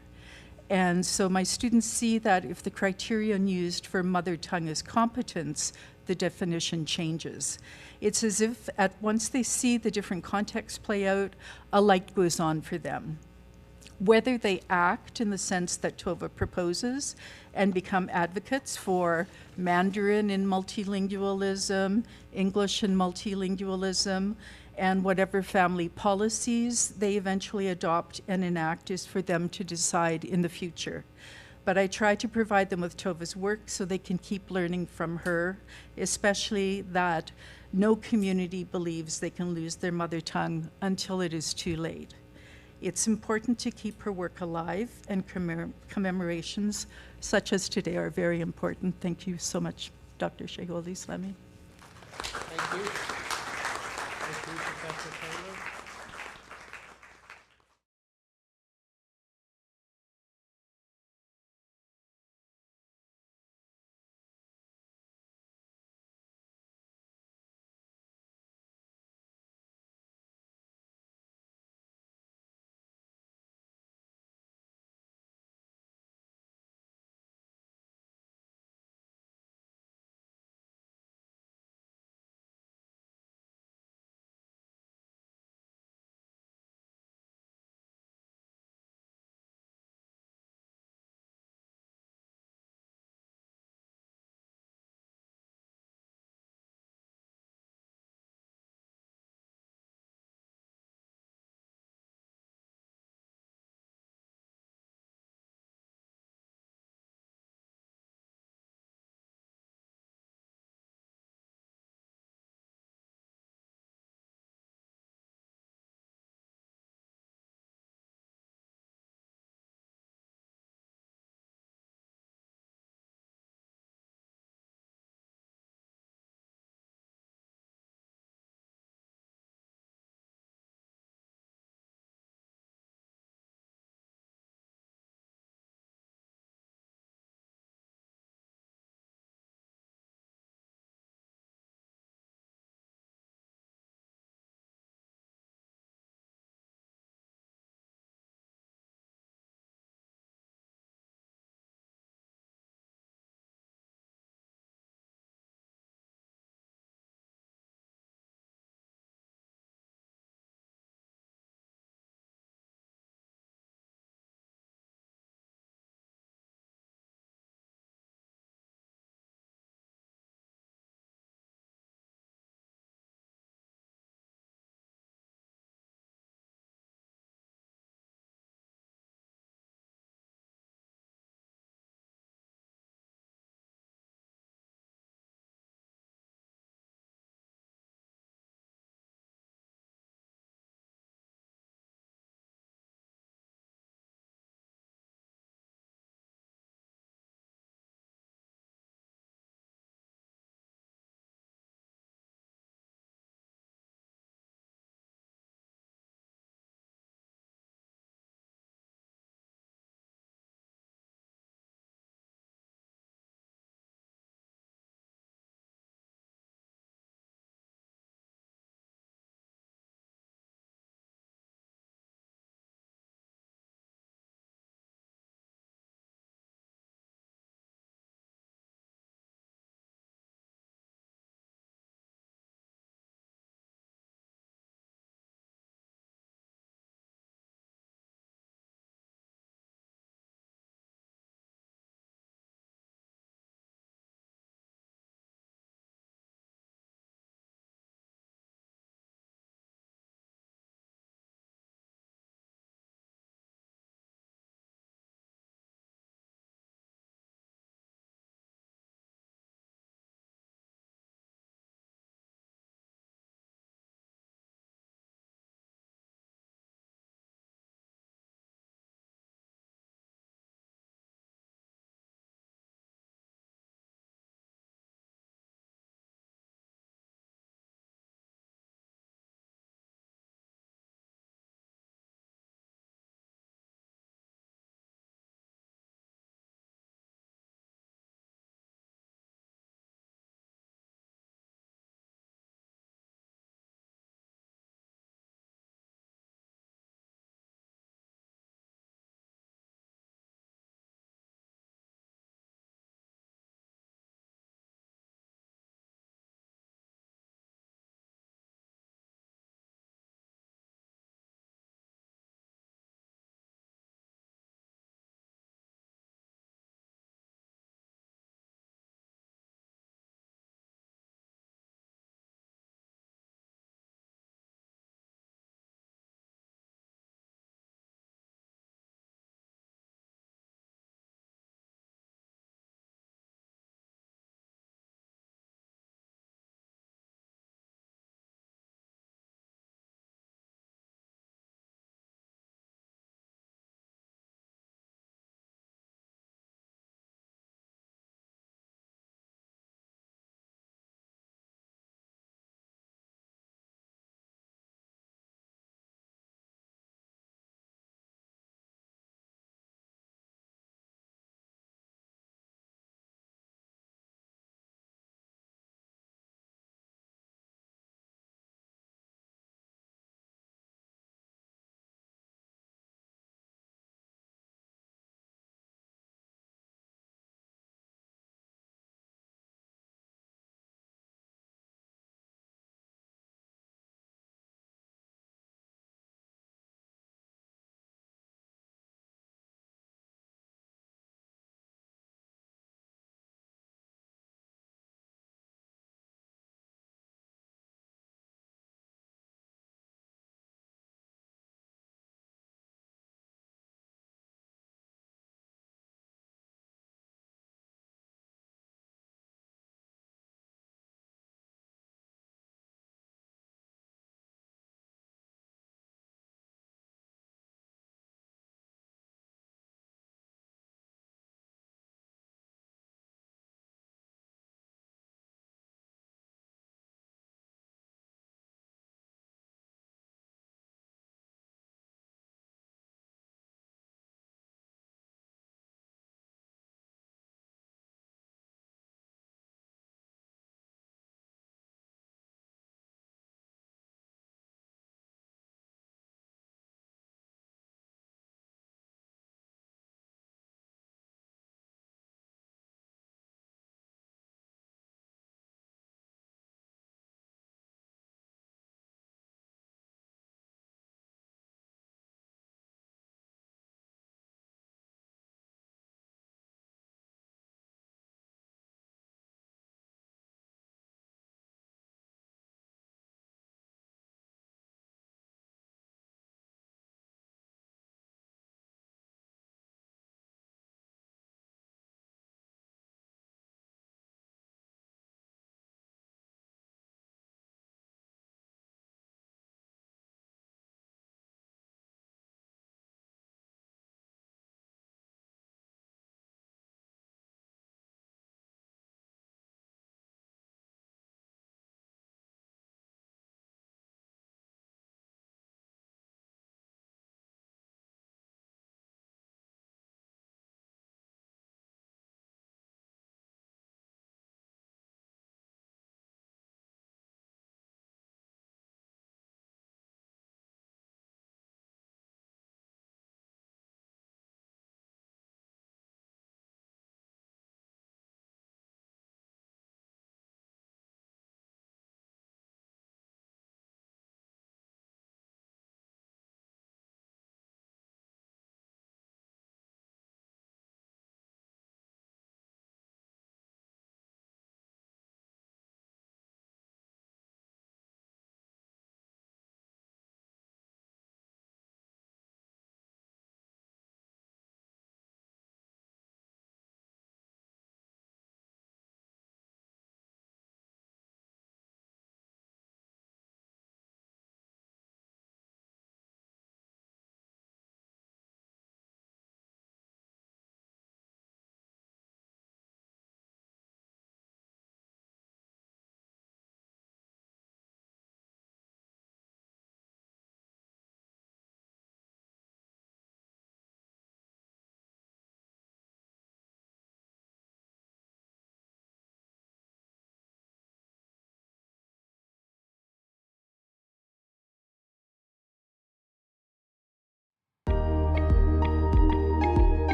And so my students see that if the criterion used for mother tongue is competence, the definition changes. It's as if once they see the different contexts play out, a light goes on for them. whether they act in the sense that Tove proposes and become advocates for Mandarin in multilingualism, English in multilingualism, and whatever family policies they eventually adopt and enact is for them to decide in the future. But I try to provide them with Tove's work so they can keep learning from her, especially that no community believes they can lose their mother tongue until it is too late. It's important to keep her work alive, and commemorations such as today are very important. Thank you so much, Dr. Sheyhulislami. Thank you. Thank you, Professor Taylor.